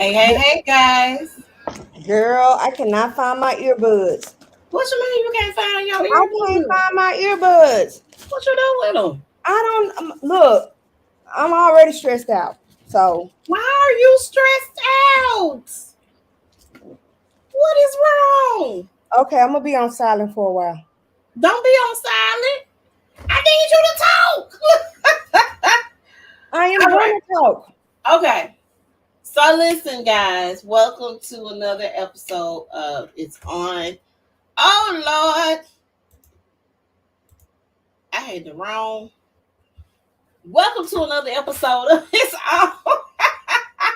Hey, guys. Girl, I cannot find my earbuds. What you mean you can't find your I can't earbuds? find my earbuds. What you do with them? I don't look. I'm already stressed out. So Why are you stressed out? What is wrong? okay, I'm gonna be on silent for a while. Don't be on silent. I need you to talk. I am All right. gonna talk. Okay. So listen, guys. Welcome to another episode of It's On. Oh Lord, I had the wrong. Welcome to another episode of It's On. I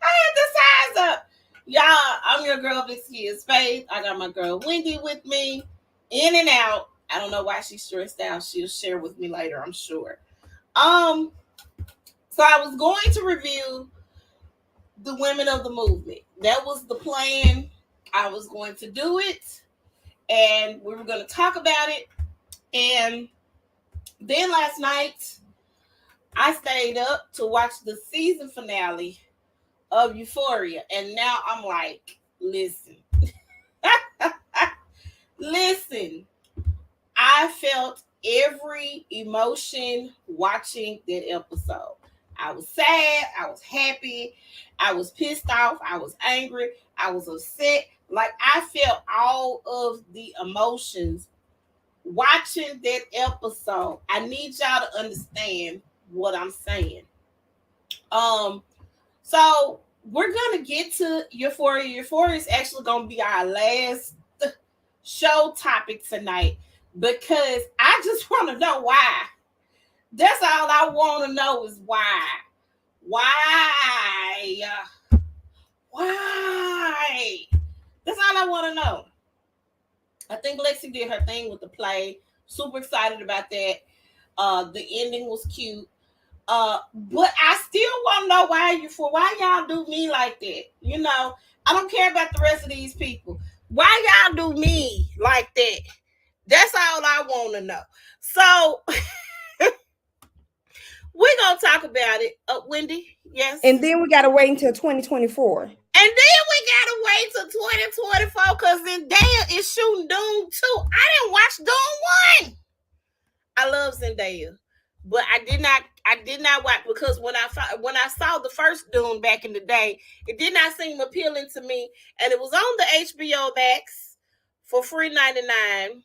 had the size up. Y'all, I'm your girl, Big Ski's Faith. I got my girl Wendy with me. In and out. I don't know why she's stressed out. She'll share with me later, I'm sure. Um, so I was going to review the women of the movement. That was the plan. I was going to do it, and we were going to talk about it. And then last night, I stayed up to watch the season finale of Euphoria, and now I'm like, listen, listen. I felt every emotion watching that episode. I was sad, I was happy, I was pissed off, I was angry, I was upset. Like I felt all of the emotions watching that episode. I need y'all to understand what I'm saying. Um, so we're gonna get to Euphoria. Euphoria is actually gonna be our last show topic tonight because I just want to know why. That's all I want to know is why. Why? Why? That's all I want to know. I think Lexi did her thing with the play. Super excited about that. The ending was cute. But I still want to know why y'all do me like that. You know, I don't care about the rest of these people. Why y'all do me like that? That's all I want to know. So we're gonna talk about it. Wendy, yes. And then we gotta wait until 2024. And then we gotta wait till 2024 because Zendaya is shooting Doom 2. I didn't watch Doom 1. I love Zendaya. But I did not watch because when I saw the first Dune back in the day, it did not seem appealing to me. And it was on the HBO Max for free 99.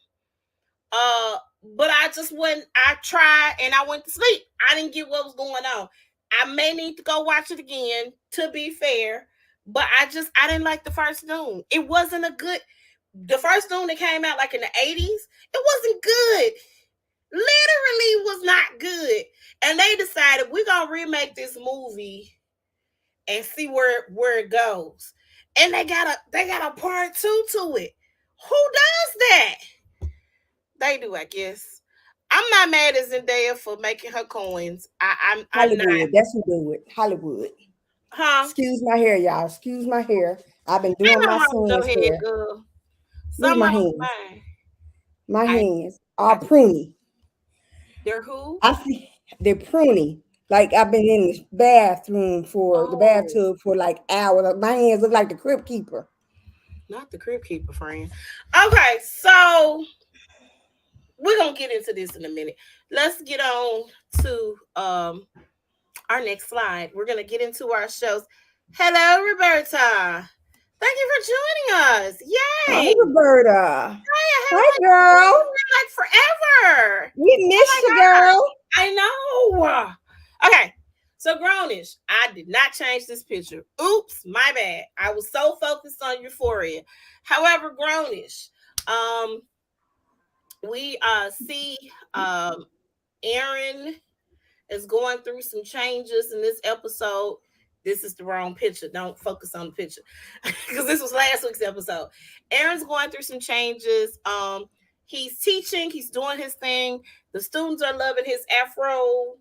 But I just went, I tried and I went to sleep. I didn't get what was going on. I may need to go watch it again, to be fair. But I didn't like the first Dune. It wasn't the first Dune that came out like in the 80s, it wasn't good. Literally was not good. And they decided we're gonna remake this movie and see where it goes. And they got a part 2 to it. Who does that? They do, I guess. I'm not mad at Zendaya for making her coins. I'm Hollywood. not. That's who do it. Hollywood. Huh? Excuse my hair, y'all. Excuse my hair. I've been Ain't doing no my wrong with your son's head, hair. girl. Look at Some my of them hands. fine. My hands are pruny. They're who? I see they're pruny. Like I've been in the bathroom for the Oh, bathtub for like hours. My hands look like the crypt keeper. not the crib keeper, friend. Okay, so we're gonna get into this in a minute. Let's get on to our next slide. We're gonna get into our shows. Hello, Roberta. Thank you for joining us. Hi, Yay! Roberta. Hey, I Hi, haven't girl. like forever. We Oh missed you, my god, girl. I know. Okay, so Grownish, I did not change this picture. Oops, my bad. I was so focused on Euphoria. However, Grownish, we see Aaron is going through some changes in this episode. This is the wrong picture. Don't focus on the picture because this was last week's episode. Aaron's going through some changes. He's teaching. He's doing his thing. The students are loving his Afro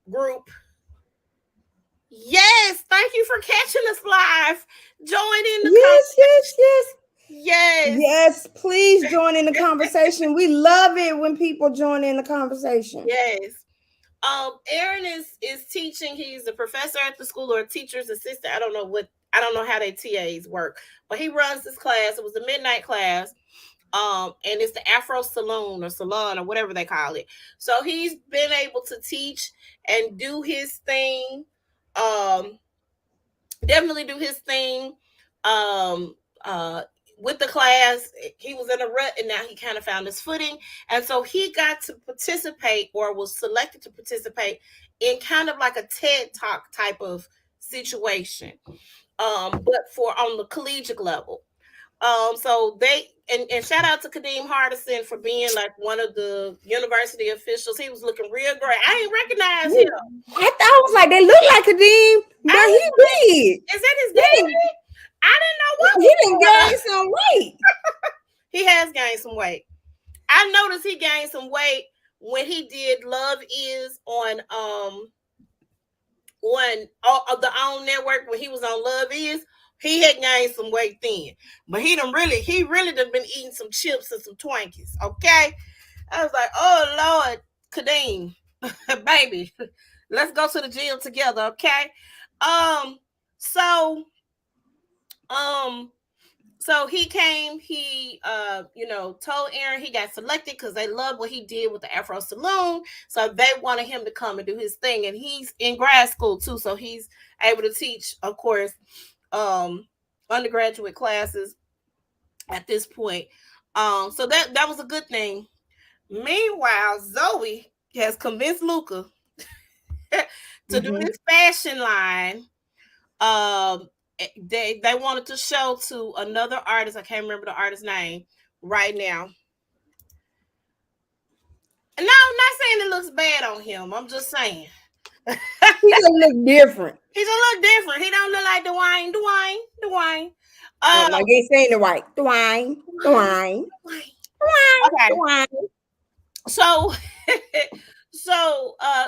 group. Yes, thank you for catching us live. Join in the Yes, yes, yes. yes. Yes, please join in the conversation. We love it when people join in the conversation. Yes. Aaron is teaching. He's a professor at the school or a teacher's assistant. I don't know how they TAs work, but he runs this class. It was a midnight class. And it's the Afro Saloon or Salon or whatever they call it. So he's been able to teach and do his thing. Um, Definitely do his thing. Um, uh, with the class, he was in a rut, and now he kind of found his footing, and so he got to participate, or was selected to participate in kind of like a TED Talk type of situation, but for on the collegiate level. So they and shout out to Kadeem Hardison for being like one of the university officials. He was looking real great. I didn't recognize him. I thought I was like they look like a Dean, but I he did. Is that his daddy? I didn't know what He was didn't going on. gain some weight. He has gained some weight. I noticed he gained some weight when he did Love Is on the OWN network. When he was on Love Is, he had gained some weight then. But he really done been eating some chips and some Twinkies. Okay. I was like, oh Lord, Kadeem, baby, let's go to the gym together, okay? Um, so um so he came, told Aaron he got selected because they loved what he did with the Afro Saloon. So they wanted him to come and do his thing. And he's in grad school too. So he's able to teach, of course, undergraduate classes at this point. So that was a good thing. Meanwhile, Zoe has convinced Luca to do this fashion line. They wanted to show to another artist. I can't remember the artist's name right now. No, I'm not saying it looks bad on him. I'm just saying he don't look different. He don't look different. He don't look like Dwayne. Like they saying the right Dwayne. Okay. So,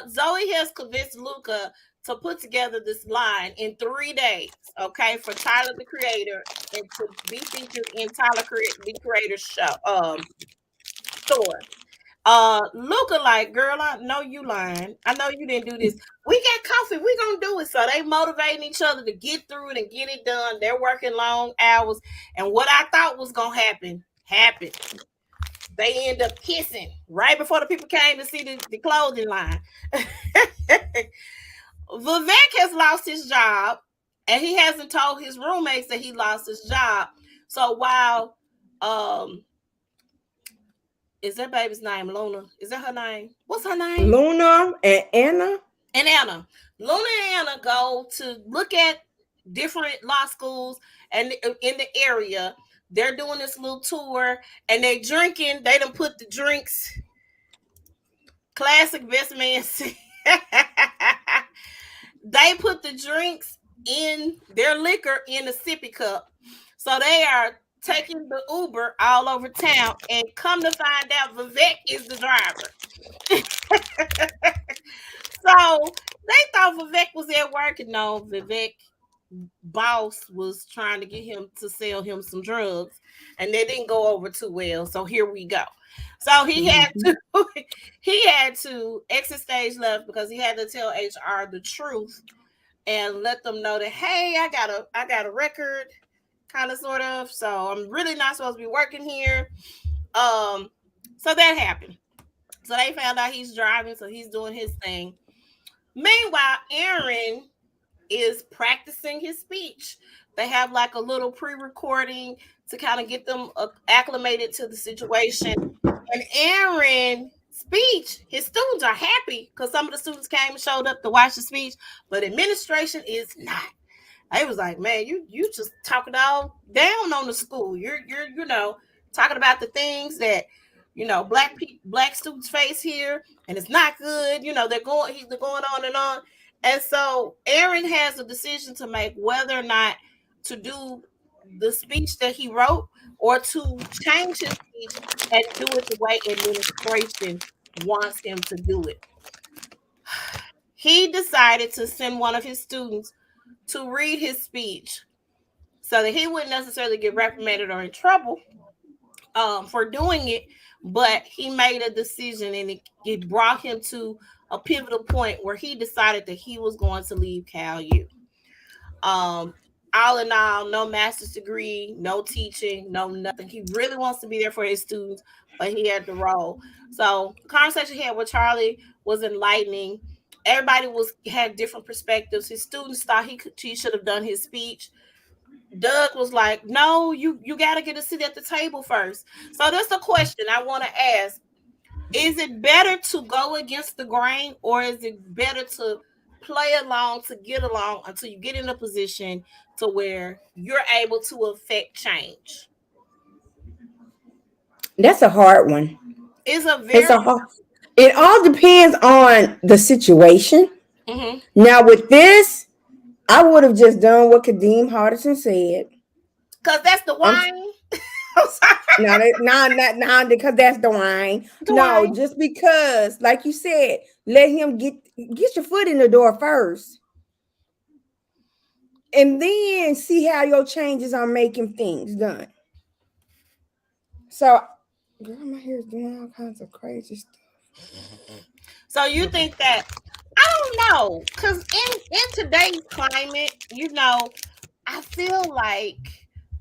Zoe has convinced Luca to put together this line in 3 days, okay, for Tyler the Creator, and to be featured in Tyler the Creator's show store. Luca like, girl, I know you lying. I know you didn't do this. We got coffee. We gonna do it. So they motivating each other to get through it and get it done. They're working long hours, and what I thought was gonna happen happened. They end up kissing right before the people came to see the clothing line. Vivek has lost his job, and he hasn't told his roommates that he lost his job. So while is that baby's name Luna? Is that her name? What's her name? Luna and Anna. And Anna. Luna and Anna go to look at different law schools and in the area. They're doing this little tour and they drinking. They done put the drinks. Classic best man. They put the drinks in their liquor in a sippy cup. So they are taking the Uber all over town, and come to find out Vivek is the driver. So they thought Vivek was at work, and no, Vivek boss was trying to get him to sell him some drugs, and they didn't go over too well. So here we go. So he had to exit stage left because he had to tell HR the truth and let them know that, hey, I got a record, kind of sort of. So I'm really not supposed to be working here. So that happened. So they found out he's driving, so he's doing his thing. Meanwhile, Aaron is practicing his speech. They have like a little pre-recording to kind of get them acclimated to the situation. And Aaron's speech, his students are happy because some of the students came and showed up to watch the speech, but administration is not. I was like, man, you just talking all down on the school. You're talking about the things that black students face here, and it's not good. They're going on and on. And so Aaron has a decision to make whether or not to do the speech that he wrote or to change his speech and do it the way administration wants him to do it. He decided to send one of his students to read his speech so that he wouldn't necessarily get reprimanded or in trouble for doing it, but he made a decision, and it brought him to a pivotal point where he decided that he was going to leave Cal U. Um, all in all, no master's degree, no teaching, no nothing. He really wants to be there for his students, but he had to roll. So the conversation he had with Charlie was enlightening. Everybody had different perspectives. His students thought he should have done his speech. Doug was like, "No, you got to get a seat at the table first." So that's the question I want to ask: is it better to go against the grain, or is it better to play along to get along until you get in a position to where you're able to affect change? That's a hard one. It's a It's very a hard. It all depends on the situation. mm-hmm. Now, with this, I would have just done what Kadeem Hardison said. Because that's the I'm wine. I'm sorry. not because that's the wine. The No, wine. just because, like you said, let him get your foot in the door first, and then see how your changes are making things done. So, girl, my hair's doing all kinds of crazy stuff. So you think that, I don't know, because in today's climate, I feel like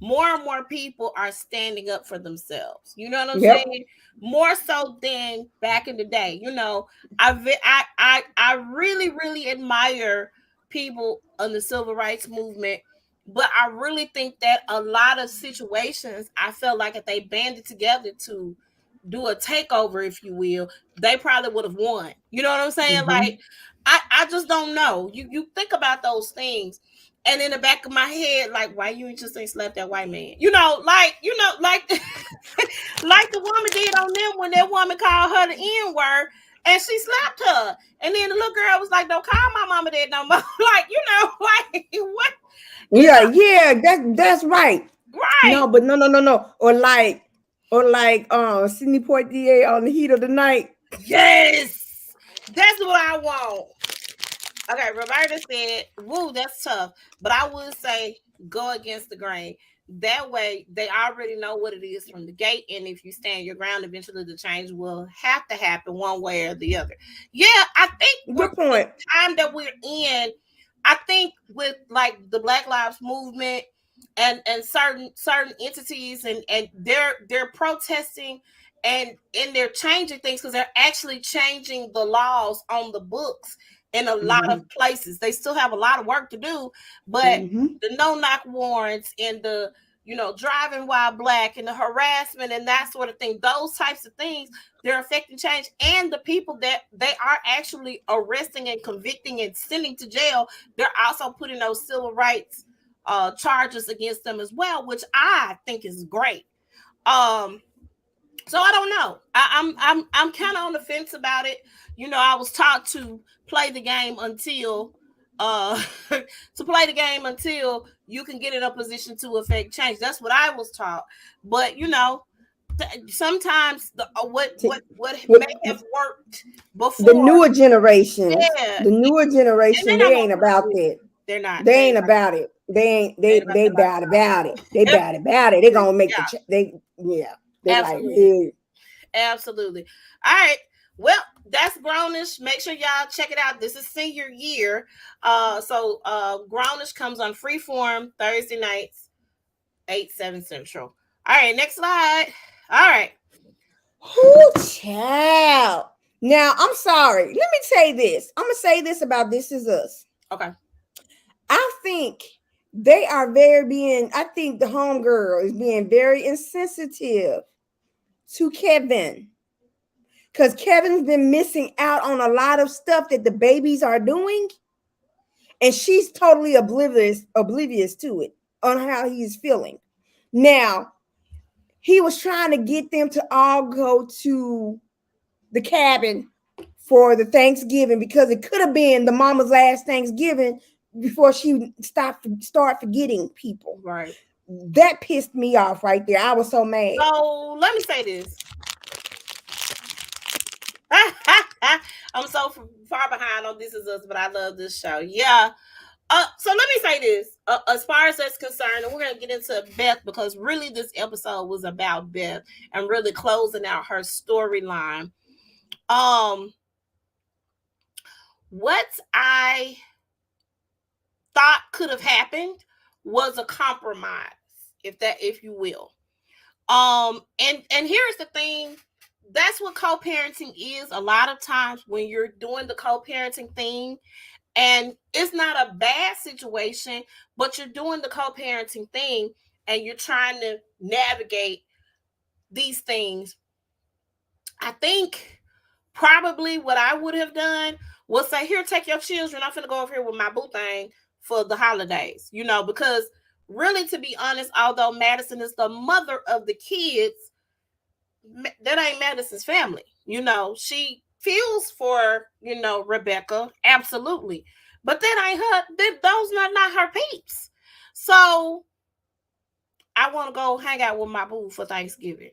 more and more people are standing up for themselves. You know what I'm Yep. saying? More so than back in the day. I really really admire people in the civil rights movement, but I really think that a lot of situations, I felt like if they banded together to do a takeover, if you will, they probably would have won. You know what I'm saying? Like, Mm-hmm. I just don't know. You think about those things, and in the back of my head, like, why you ain't just ain't slapped that white man? Like like the woman did on them when that woman called her the N-word and she slapped her. And then the little girl was like, "Don't call my mama that no more." Like, like what? You Yeah, yeah, that's right. know, No, right. but no. Or like Sidney Poitier on the heat of the night. Yes. That's what I want. Okay, Roberta said, "Woo, that's tough." But I would say go against the grain. That way, they already know what it is from the gate, and if you stand your ground, eventually the change will have to happen one way or the other. Yeah, I think we're Good the point. time that we're in. I think with like the Black Lives Movement and certain entities and they're protesting and they're changing things because they're actually changing the laws on the books in a lot of Mm-hmm. places. They still have a lot of work to do, but Mm-hmm. the no knock warrants and the driving while black and the harassment and that sort of thing, those types of things, they're affecting change. And the people that they are actually arresting and convicting and sending to jail, they're also putting those civil rights charges against them as well, which I think is great. Um, so I don't know. I'm kind of on the fence about it. I was taught to play the game until to play the game until you can get in a position to affect change. That's what I was taught. But sometimes what may have worked The before, newer generations, yeah, the newer and they're generation, not they gonna ain't agree about with that. me. They're not. They They ain't about it. They ain't. they ain't They about bad about it. They that. bad about it. They gonna make Yeah, they yeah. They like absolutely. yeah. Absolutely. All right. Well, that's Grownish. Make sure y'all check it out. This is senior year. So Grownish comes on Freeform Thursday nights, 8-7 Central. All right, next slide. All right. Whoo, child. Now I'm sorry. Let me say this. I'm gonna say this about This Is Us. Okay. I think they are very being. I think the homegirl is being very insensitive to Kevin because Kevin's been missing out on a lot of stuff that the babies are doing, and she's totally oblivious to it on how he's feeling. Now he was trying to get them to all go to the cabin for the Thanksgiving because it could have been the mama's last Thanksgiving before she start forgetting people. Right. That pissed me off right there. I was so mad. So let me say this. I'm so far behind on This Is Us, but I love this show. Yeah. So let me say this. As far as that's concerned, and we're gonna get into Beth because really this episode was about Beth and really closing out her storyline. Um, what I thought could have happened was a compromise, if you will. And here's the thing, that's what co-parenting is. A lot of times when you're doing the co-parenting thing, and it's not a bad situation, but you're doing the co-parenting thing and you're trying to navigate these things. I think probably what I would have done was say, here, take your children. I'm finna go over here with my boo thing for the holidays, because really, to be honest, although Madison is the mother of the kids, that ain't Madison's family. She feels for, Rebecca, absolutely. But that ain't her, those are not her peeps. So I want to go hang out with my boo for Thanksgiving.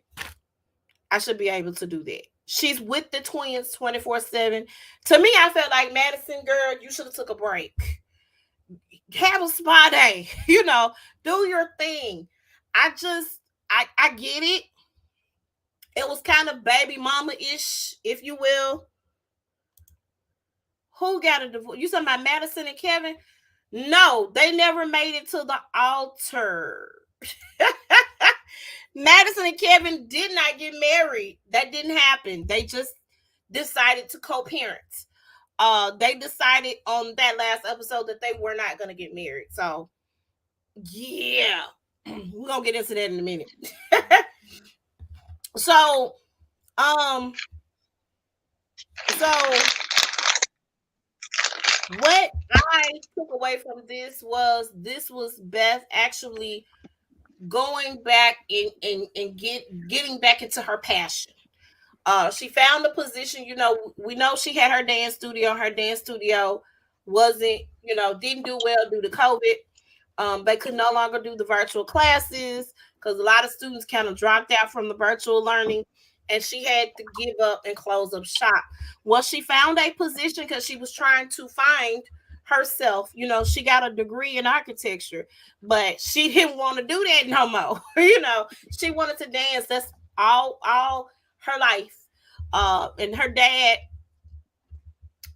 I should be able to do that. She's with the twins 24/7. To me, I felt like, Madison, girl, you should have took a break. Have a spa day, do your thing. I get it. It was kind of baby mama-ish, if you will. Who got a divorce? You talking about Madison and Kevin? No, they never made it to the altar. Madison and Kevin did not get married. That didn't happen. They just decided to co-parent. They decided on that last episode that they were not going to get married. So, yeah, we're going to get into that in a minute. So what I took away from this was Beth actually going back and getting back into her passion. She found a position. We know she had her dance studio. Her dance studio wasn't, didn't do well due to COVID. They could no longer do the virtual classes because a lot of students kind of dropped out from the virtual learning, and she had to give up and close up shop. Well, she found a position because she was trying to find herself. She got a degree in architecture, but she didn't want to do that no more. She wanted to dance. That's all her life. And her dad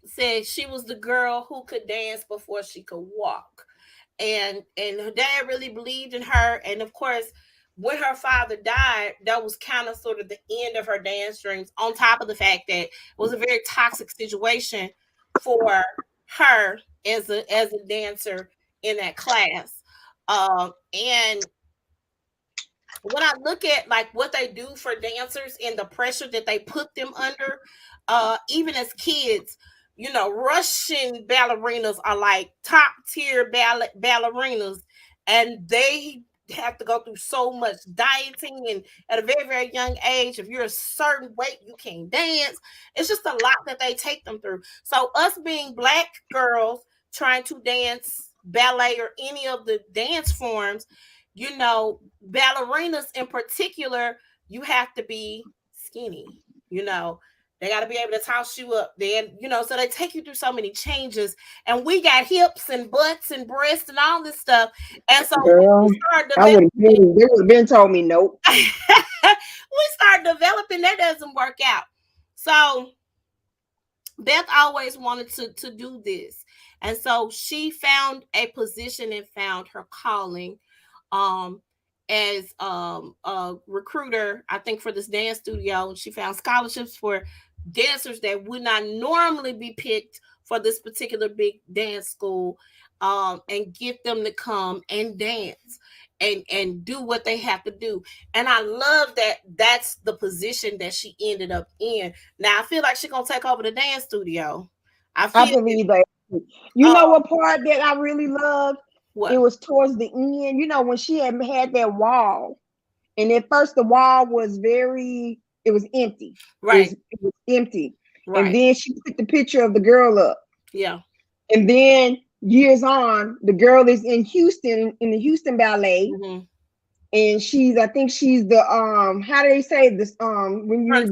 said she was the girl who could dance before she could walk. And her dad really believed in her. And of course, when her father died, that was kind of sort of the end of her dance dreams, on top of the fact that it was a very toxic situation for her as a dancer in that class. And when I look at like what they do for dancers and the pressure that they put them under, even as kids, Russian ballerinas are like top tier ballerinas, and they have to go through so much dieting, and at a very, very young age, if you're a certain weight, you can't dance. It's just a lot that they take them through. So us being Black girls trying to dance ballet or any of the dance forms, ballerinas in particular, you have to be skinny. They got to be able to toss you up. So they take you through so many changes. And we got hips and butts and breasts and all this stuff. And so Girl, they would have been told me nope. We start developing, that doesn't work out. So Beth always wanted to do this. And so she found a position and found her calling as a recruiter, I think, for this dance studio. She found scholarships for dancers that would not normally be picked for this particular big dance school, and get them to come and dance and do what they have to do. And I love that that's the position that she ended up in. Now I feel like she's gonna take over the dance studio. I believe that. You know what part that I really loved? What? It was towards the end, when she had that wall. And at first the wall was it was empty. Right. It was empty. Right. And then she put the picture of the girl up. Yeah. And then years on, the girl is in Houston, in the Houston Ballet. Mm-hmm. And I think she's the how do they say this? When you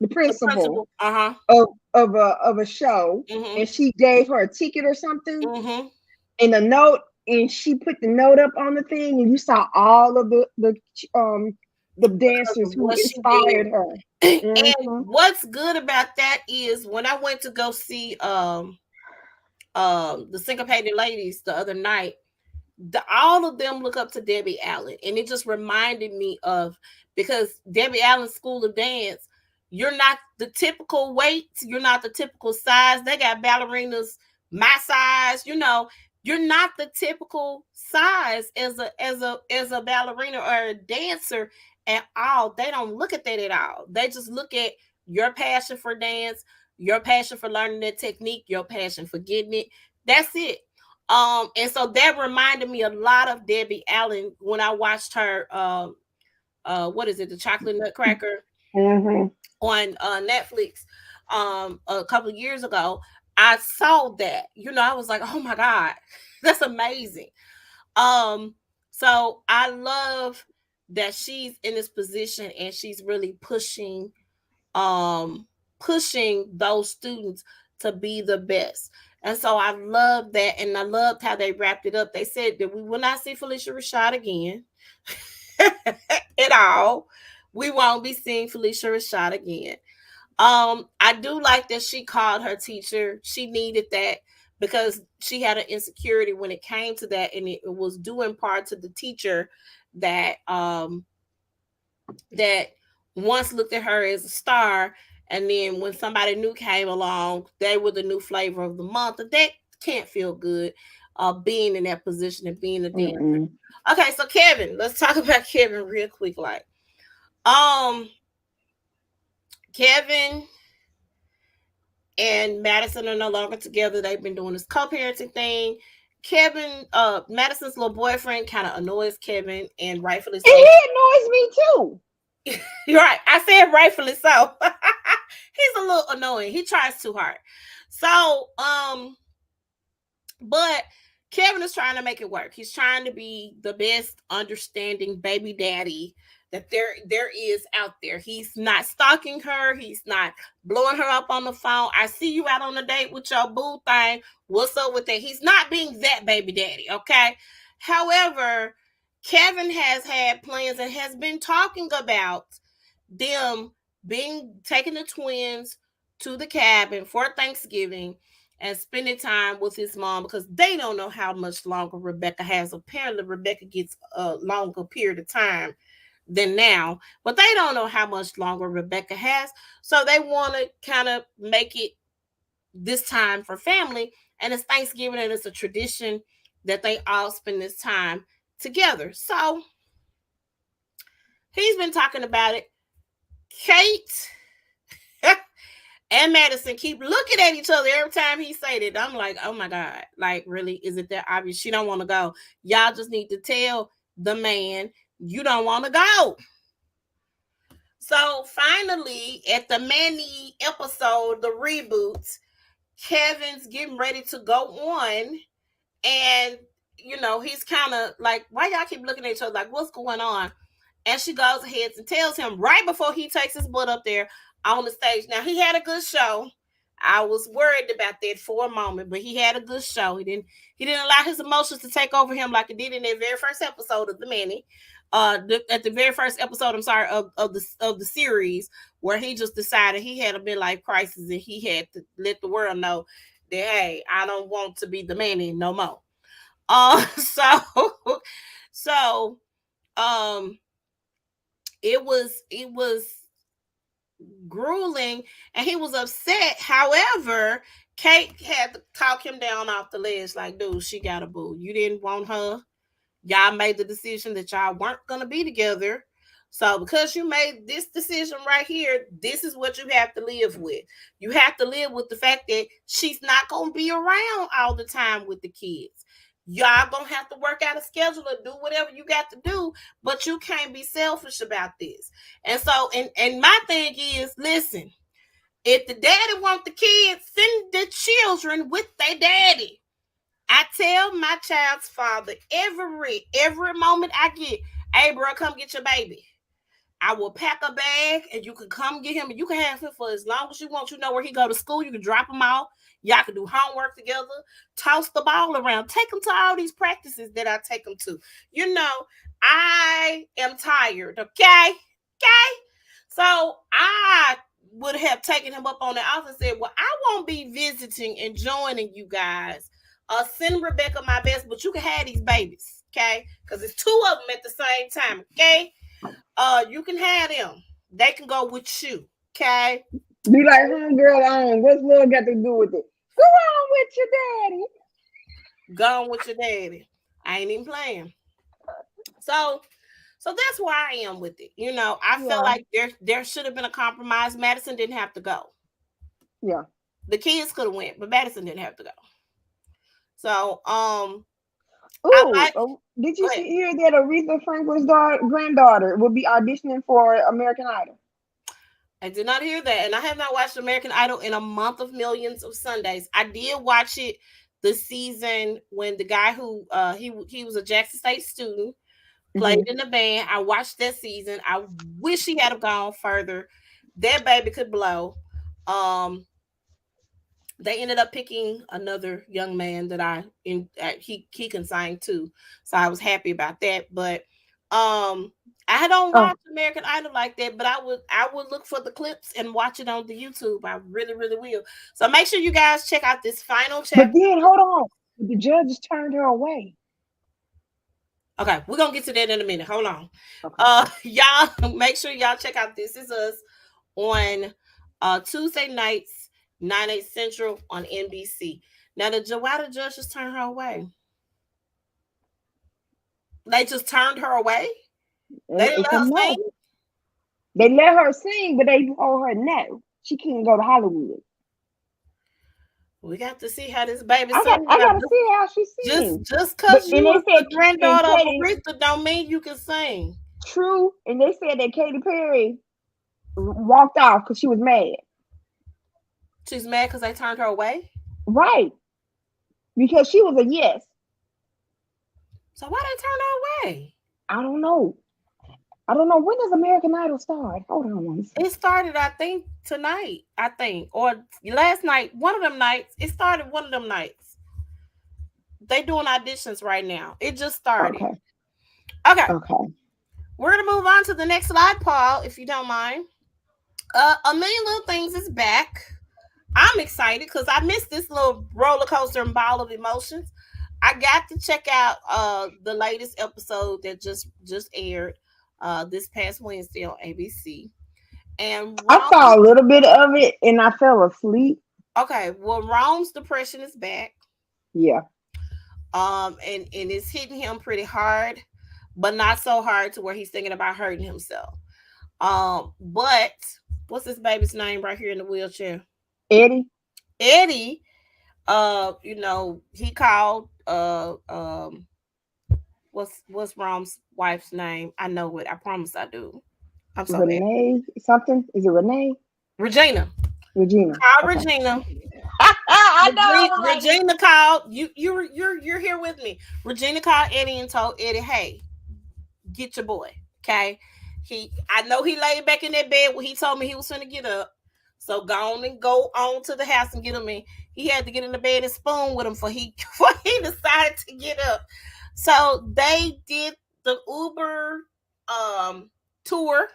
the principal of a show, mm-hmm. and she gave her a ticket or something, mm-hmm. and a note, and she put the note up on the thing, and you saw all of the The because dancers of who what she inspired her. did. And Mm-hmm. what's good about that is when I went to go see the Syncopated Ladies the other night, all of them look up to Debbie Allen, and it just reminded me of, because Debbie Allen's School of Dance, you're not the typical weight, you're not the typical size. They got ballerinas my size, you're not the typical size as a ballerina or a dancer at all. They don't look at that at all. They just look at your passion for dance, your passion for learning that technique, your passion for getting it. That's it. And so that reminded me a lot of Debbie Allen when I watched her what is it, the chocolate nutcracker Mm-hmm. on Netflix a couple of years ago. I saw that. I was like, oh my God, that's amazing. Um, so I love that she's in this position and she's really um pushing those students to be the best. And so I love that, and I loved how they wrapped it up. They said that we will not see Felicia Rashad again at all. We won't be seeing Felicia Rashad again. I do like that she called her teacher. She needed that because she had an insecurity when it came to that, and it was due in part to the teacher that that once looked at her as a star, and then when somebody new came along, they were the new flavor of the month. And that can't feel good, being in that position and being a dancer. Mm-mm. Okay, so Kevin, let's talk about Kevin real quick. Um, Kevin and Madison are no longer together. They've been doing this co-parenting thing. Madison's little boyfriend kind of annoys Kevin, and rightfully And so. he annoys me too. You're right. I said rightfully so. He's a little annoying. He tries too hard. So, but Kevin is trying to make it work. He's trying to be the best understanding baby daddy that there is out there. He's not stalking her. He's not blowing her up on the phone. I see you out on a date with your boo thing. What's up with that? He's not being that baby daddy, okay? However, Kevin has had plans and has been talking about them being taking the twins to the cabin for Thanksgiving and spending time with his mom, because they don't know how much longer Rebecca has. Apparently, Rebecca gets a longer period of time than now, but they don't know how much longer Rebecca has. So they want to kind of make it this time for family. And it's Thanksgiving, and it's a tradition that they all spend this time together. So he's been talking about it. Kate and Madison keep looking at each other every time he say that. I'm like, oh my God. Like, really? Is it that obvious? She don't want to go. Y'all just need to tell the man you don't want to go. So finally, at the Manny episode, the reboot, Kevin's getting ready to go on. And, he's kind of like, why y'all keep looking at each other? Like, what's going on? And she goes ahead and tells him right before he takes his butt up there on the stage. Now, he had a good show. I was worried about that for a moment, but he had a good show. He didn't allow his emotions to take over him like it did in that very first episode of the Manny. At the very first episode, I'm sorry, of the series, where he just decided he had a midlife crisis and he had to let the world know that, hey, I don't want to be the Manny no more. So um it was grueling, and he was upset. However, Kate had to talk him down off the ledge, like, dude, she got a boo. You didn't want her. Y'all made the decision that y'all weren't gonna be together. So because you made this decision right here, this is what you have to live with. You have to live with the fact that she's not gonna be around all the time with the kids. Y'all gonna have to work out a schedule or do whatever you got to do, but you can't be selfish about this. And so, and my thing is, listen, if the daddy want the kids, send the children with their daddy. I tell my child's father every moment I get, hey bro, come get your baby. I will pack a bag and you can come get him and you can have him for as long as you want. You know where he go to school. You can drop him off. Y'all can do homework together. Toss the ball around. Take him to all these practices that I take him to. You know, I am tired. Okay. Okay. So I would have taken him up on the offer and said, well, I won't be visiting and joining you guys. Send Rebecca my best, but you can have these babies. Okay. Because it's two of them at the same time. Okay. You can have them. They can go with you. Okay. Be like, homegirl on. What's love got to do with it? Go on with your daddy. Go on with your daddy. I ain't even playing. So that's where I am with it. You know, I feel like there should have been a compromise. Madison didn't have to go. Yeah. The kids could have went, but Madison didn't have to go. So, did you hear that Aretha Franklin's granddaughter will be auditioning for American Idol? I did not hear that, and I have not watched American Idol in a month of millions of Sundays. I did watch it the season when the guy who he was a Jackson State student played in the band. I watched that season. I wish he had gone further. That baby could blow. They ended up picking another young man that he can sing too, so I was happy about that. But I don't watch American Idol like that, but I would look for the clips and watch it on the YouTube. I really, really will. So make sure you guys check out this final chapter. But then hold on, the judges turned her away. Okay, we're gonna get to that in a minute. Hold on. Okay. Y'all make sure y'all check out This Is Us on Tuesday nights, 9/8 Central on NBC. Now why the judges turned her away? They just turned her away? They didn't let her sing? They let her sing, but they told her no. She couldn't go to Hollywood. We got to see how this baby sings. I got to see how she sings. Just because you are the granddaughter of Aretha don't mean you can sing. True. And they said that Katy Perry walked off because she was mad. She's mad because they turned her away? Right. Because she was a yes. So why they turn her away? I don't know. When does American Idol start? Hold on one second. It started, I think, tonight. Or last night. One of them nights. It started one of them nights. They doing auditions right now. It just started. Okay. We're gonna move on to the next slide, Paul, if you don't mind. A Million Little Things is back. I'm excited because I missed this little roller coaster and ball of emotions. I got to check out the latest episode that just aired this past Wednesday on ABC. And I saw a little bit of it and I fell asleep. Okay, well, Rome's depression is back. Yeah. And it's hitting him pretty hard, but not so hard to where he's thinking about hurting himself. But what's this baby's name right here in the wheelchair? Eddie. You know, he called what's Rome's wife's name? I know it. I promise I do. I'm so Renee something. Is it Renee? Regina. Call Regina. I know. Regina called. You're here with me. Regina called Eddie and told Eddie, hey, get your boy. Okay. I know he laid back in that bed when he told me he was gonna get up. So go on to the house and get him in. He had to get in the bed and spoon with him before he decided to get up. So they did the Uber tour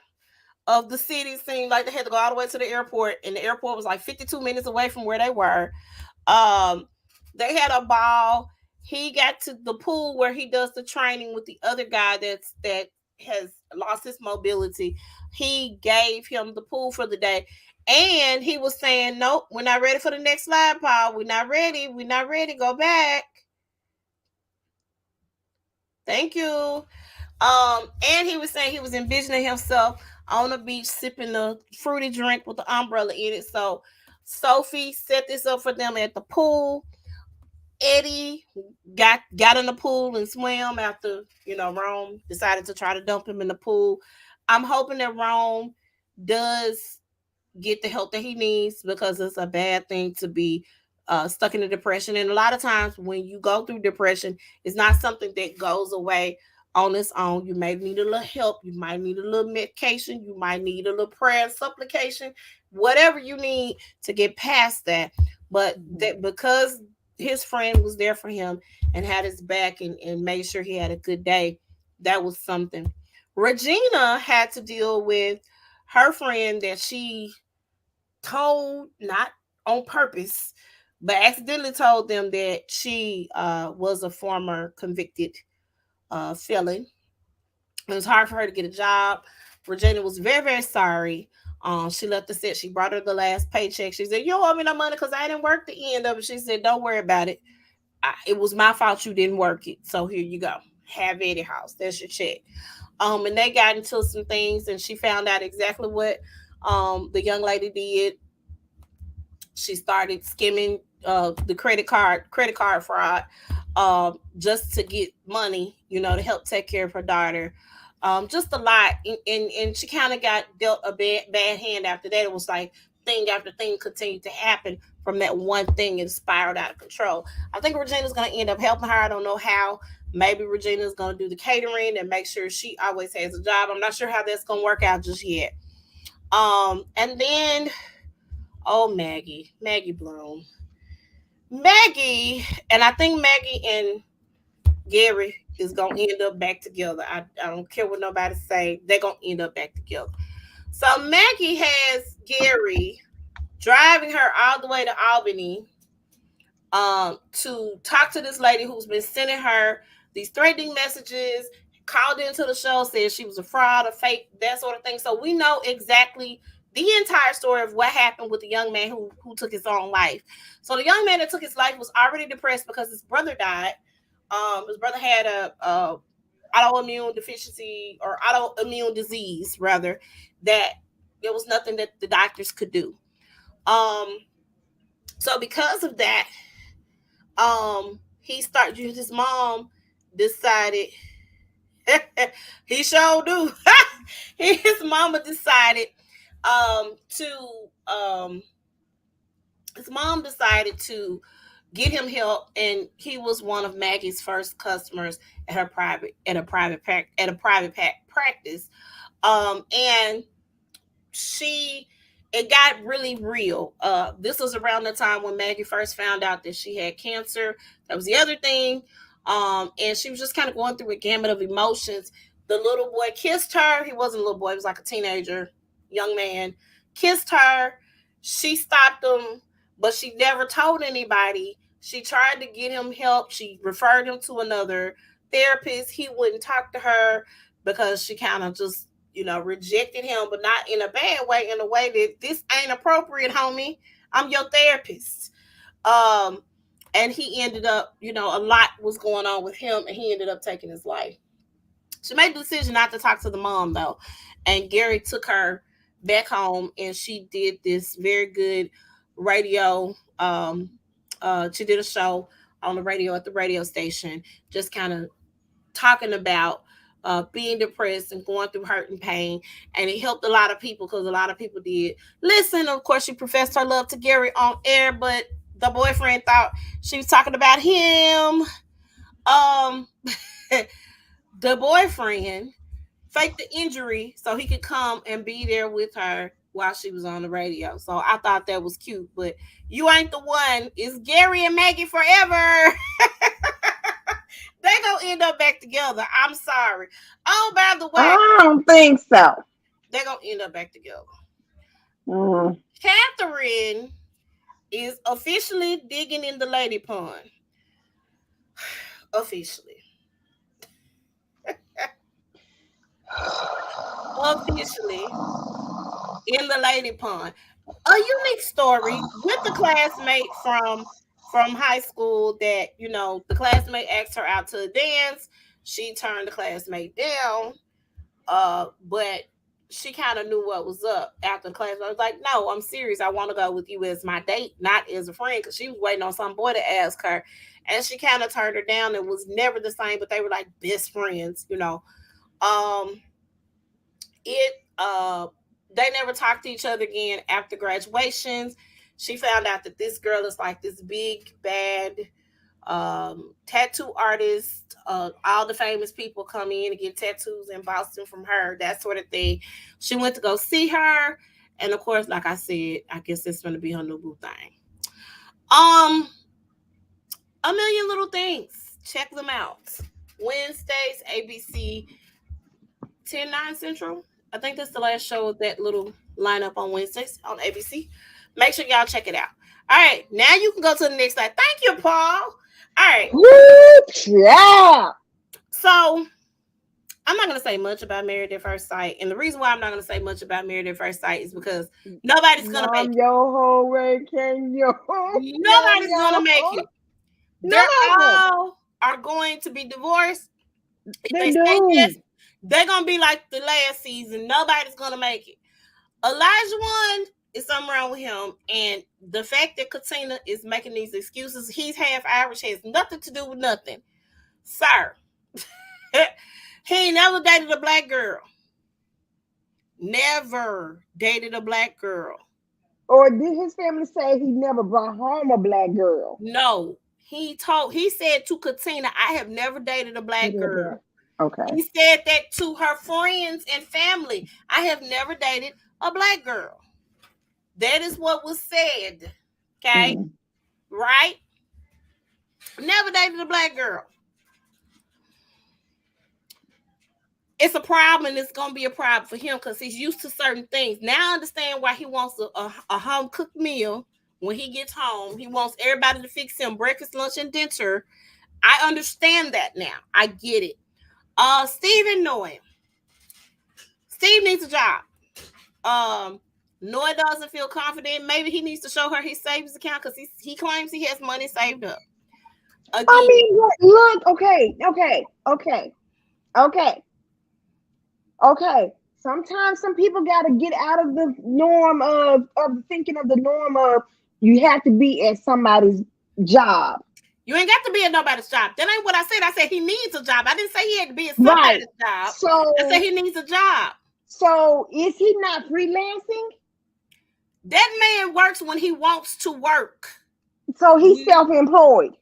of the city. Seemed like they had to go all the way to the airport, and the airport was like 52 minutes away from where they were. They had a ball. He got to the pool where he does the training with the other guy that has lost his mobility. He gave him the pool for the day. And he was saying, nope, we're not ready for the next slide, Paul. We're not ready. Go back. Thank you. And he was saying he was envisioning himself on the beach sipping the fruity drink with the umbrella in it. So Sophie set this up for them at the pool. Eddie got in the pool and swam after, Rome decided to try to dump him in the pool. I'm hoping that Rome does get the help that he needs, because it's a bad thing to be stuck in a depression. And a lot of times when you go through depression, it's not something that goes away on its own. You may need a little help. You might need a little medication. You might need a little prayer and supplication, whatever you need to get past that. But that because his friend was there for him and had his back and made sure he had a good day, that was something. Regina had to deal with her friend that she told, not on purpose, but accidentally told them that she was a former convicted felon. It was hard for her to get a job. Regina was very, very sorry. She left the set. She brought her the last paycheck. She said, "You don't owe me no money because I didn't work the end of it." She said, "Don't worry about it. It was my fault you didn't work it. So here you go. Have Eddie House. That's your check." And they got into some things, and she found out exactly what the young lady did. She started skimming the credit card fraud, just to get money, to help take care of her daughter. Just a lot, and she kind of got dealt a bad hand after that. It was like thing after thing continued to happen from that one thing and spiraled out of control. I think Regina's going to end up helping her. I don't know how. Maybe Regina's going to do the catering and make sure she always has a job. I'm not sure how that's going to work out just yet. And then, oh, Maggie Bloom. Maggie, and I think Maggie and Gary is gonna end up back together. I don't care what nobody say, they're gonna end up back together. So Maggie has Gary driving her all the way to Albany to talk to this lady who's been sending her these threatening messages, called into the show, said she was a fraud, a fake, that sort of thing. So we know exactly the entire story of what happened with the young man who took his own life. So the young man that took his life was already depressed because his brother died. His brother had a autoimmune deficiency or autoimmune disease, rather, that there was nothing that the doctors could do. Um, so because of that, he started. His mom decided. He sure do. His mama decided to his mom decided to get him help, and he was one of Maggie's first customers at a private practice. And she it got really real. This was around the time when Maggie first found out that she had cancer. That was the other thing. And she was just kind of going through a gamut of emotions. The little boy kissed her. He wasn't a little boy, he was like a teenager, young man. Kissed her. She stopped him, but she never told anybody. She tried to get him help. She referred him to another therapist. He wouldn't talk to her because she kind of just rejected him, but not in a bad way, in a way that this ain't appropriate, homie. I'm your therapist. Um, and he ended up, a lot was going on with him, and he ended up taking his life. She made the decision not to talk to the mom though, and Gary took her back home, and she did this very good radio. She did a show on the radio at the radio station, just kind of talking about being depressed and going through hurt and pain. And it helped a lot of people because a lot of people did listen. Of course, she professed her love to Gary on air, but the boyfriend thought she was talking about him. Um, the boyfriend faked the injury so he could come and be there with her while she was on the radio. So I thought that was cute, but you ain't the one. It's Gary and Maggie forever. They gonna end up back together. I'm sorry. Oh, by the way, I don't think so. they're gonna end up back together. Mm. Catherine is officially digging in the lady pond. Officially. Officially in the lady pond. A unique story with the classmate from high school that, the classmate asked her out to a dance. She turned the classmate down. But she kind of knew what was up after the class. I was like, no, I'm serious. I want to go with you as my date, not as a friend, because she was waiting on some boy to ask her. And she kind of turned her down. It was never the same, but they were like best friends. Um, it they never talked to each other again after graduations. She found out that this girl is like this big bad tattoo artists, all the famous people come in and get tattoos in Boston from her, that sort of thing. She went to go see her, and of course, like I said, I guess it's going to be her new boo thing. Um, a million little things. Check them out. Wednesdays, ABC 10/9 Central. I think that's the last show of that little lineup on Wednesdays on ABC. Make sure y'all check it out. All right, now you can go to the next slide. Thank you, Paul. All right. Woo, yeah. So I'm not gonna say much about Married at First Sight, and the reason why I'm not gonna say much about Married at First Sight is because nobody's gonna make it. Yo ho way can yo. Nobody's gonna make it. They're all are going to be divorced. If they say yes, they're gonna be like the last season. Nobody's gonna make it. Elijah one is something wrong with him, and the fact that Katina is making these excuses, he's half Irish, has nothing to do with nothing, sir. He ain't never dated a black girl. Never dated a black girl. Or did his family say he never brought home a black girl? No. He said to Katina, I have never dated a black girl. Okay. He said that to her friends and family. I have never dated a black girl. That is what was said. Okay? Right? Never dated a black girl. It's a problem, and it's going to be a problem for him because he's used to certain things. Now I understand why he wants a home-cooked meal when he gets home. He wants everybody to fix him breakfast, lunch, and dinner. I understand that now. I get it. Steve and Noy. Steve needs a job. Noy doesn't feel confident. Maybe he needs to show her his savings account because he claims he has money saved up. Again, I mean, look, okay. Sometimes some people got to get out of the norm of thinking of the norm of you have to be at somebody's job. You ain't got to be at nobody's job. That ain't what I said. I said he needs a job. I didn't say he had to be at somebody's job. So I said he needs a job. So is he not freelancing? That man works when he wants to work. So he's self-employed.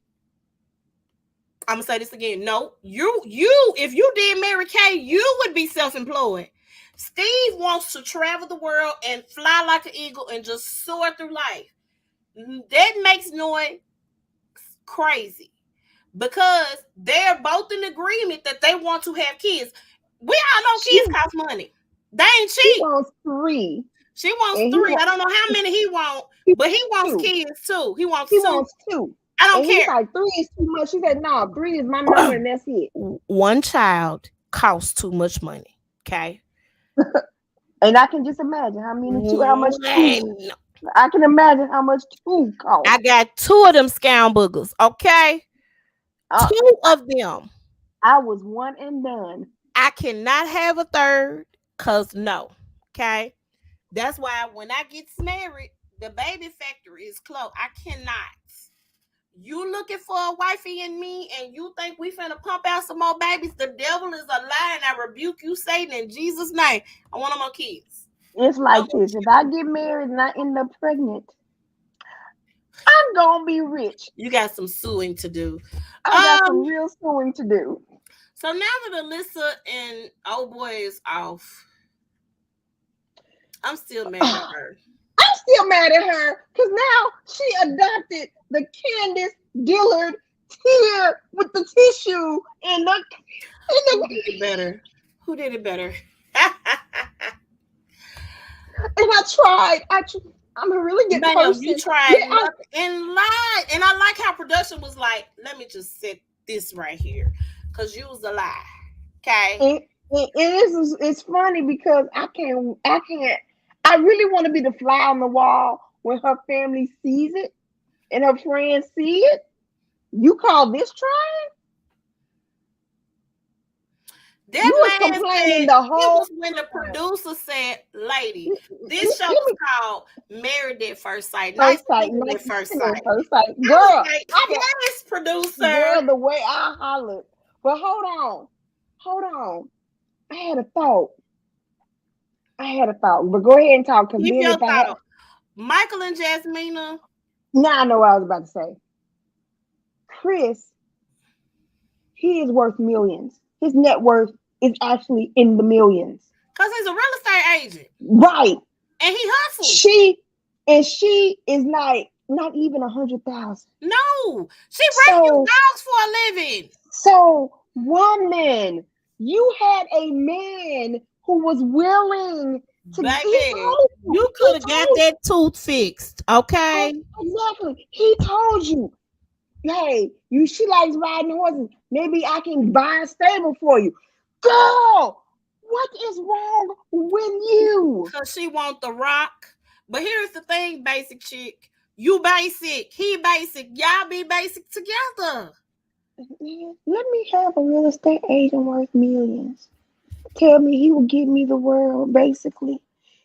I'm gonna say this again. No, you, if you did Mary Kay, you would be self-employed. Steve wants to travel the world and fly like an eagle and just soar through life. That makes Noy crazy because they're both in agreement that they want to have kids. We all know kids cost money. They ain't cheap. She wants 3. She wants 3. I don't know how many he wants, but he wants kids too. He wants 2. I don't care. He's like 3 is too much. She said, no, 3 is my number and that's it. One child costs too much money. Okay. And I can just imagine how much 2. I can imagine how much 2 costs. I got 2 of them scound boogers. Okay. 2 of them. I was one and done. I cannot have a third because no. Okay. That's why when I get married, the baby factory is closed. I cannot. You looking for a wifey and me, and you think we finna pump out some more babies? The devil is a lie, and I rebuke you, Satan, in Jesus' name. I want more kids. It's like this. If I get married and I end up pregnant, I'm gonna be rich. You got some suing to do. I got some real suing to do. So now that Alyssa and old boy is off, I'm still mad at her. I'm still mad at her because now she adopted the Candace Dillard tear with the tissue and the. Who did it better? Who did it better? And I tried. I'm a really good person. You tried and lied. And I like how production was like, let me just set this right here. Because you was a lie. Okay. It's funny because I really want to be the fly on the wall when her family sees it and her friends see it. You call this trying? That man said, the whole it was when the producer said, lady, this show is called Married at First Sight. Nice at first sight. Girl, yes, producer. Girl, the way I hollered. But hold on. I had a thought. But go ahead and talk. Keep your thought. Michael and Jasmina. Now I know what I was about to say. Chris, he is worth millions. His net worth is actually in the millions. Because he's a real estate agent. Right. And he hustles. She is like not even 100,000. No. She rescues dogs for a living. So, woman, you had a man who was willing to. Baby, you could have got that tooth fixed, okay? Exactly. He told you, hey, she likes riding horses. Maybe I can buy a stable for you. Girl, what is wrong with you? Because she want the rock. But here's the thing, basic chick. You basic. He basic. Y'all be basic together. Let me have a real estate agent worth millions. Tell me he would give me the world, basically.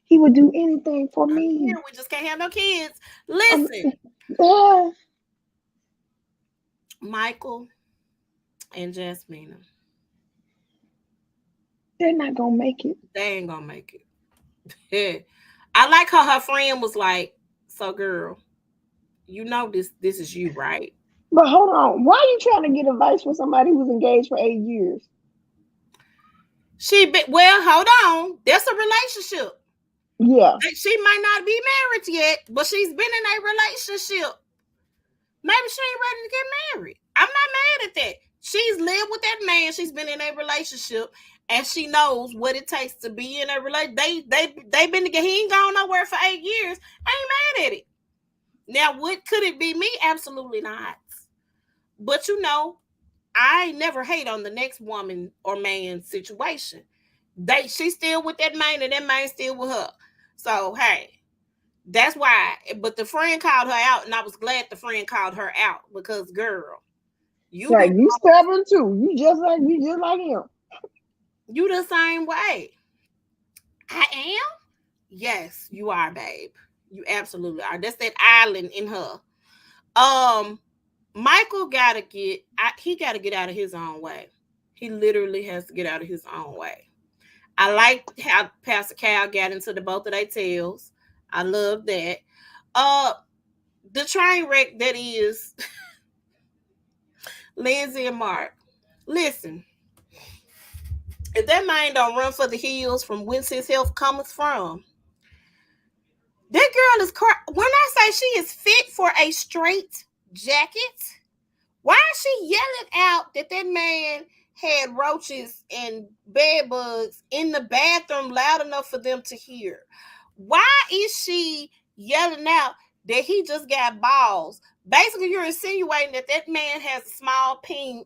He would do anything for me. Here, we just can't have no kids. Listen. Michael and Jasmina. They're not going to make it. They ain't going to make it. I like how her friend was like, so girl, you know this is you, right? But hold on. Why are you trying to get advice from somebody who's engaged for 8 years? Well, hold on. That's a relationship. Yeah. She might not be married yet, but she's been in a relationship. Maybe she ain't ready to get married. I'm not mad at that. She's lived with that man. She's been in a relationship, and she knows what it takes to be in a relationship. They been together. He ain't gone nowhere for 8 years. I ain't mad at it. Now, could it be me? Absolutely not. But I never hate on the next woman or man situation. She's still with that man, and that man still with her. So hey, that's why. But the friend called her out, and I was glad the friend called her out because, girl, you stubborn too. You just like him. You the same way. I am. Yes, you are, babe. You absolutely are. That's that island in her. Michael gotta get out of his own way. He literally has to get out of his own way. I like how Pastor Cal got into the both of their tails. I love that. The train wreck that is Lindsay and Mark. Listen, if that man don't run for the hills from whence his health cometh from, that girl is when I say she is fit for a straight jacket, why is she yelling out that man had roaches and bed bugs in the bathroom loud enough for them to hear? Why is she yelling out that he just got balls? Basically, you're insinuating that man has a small peen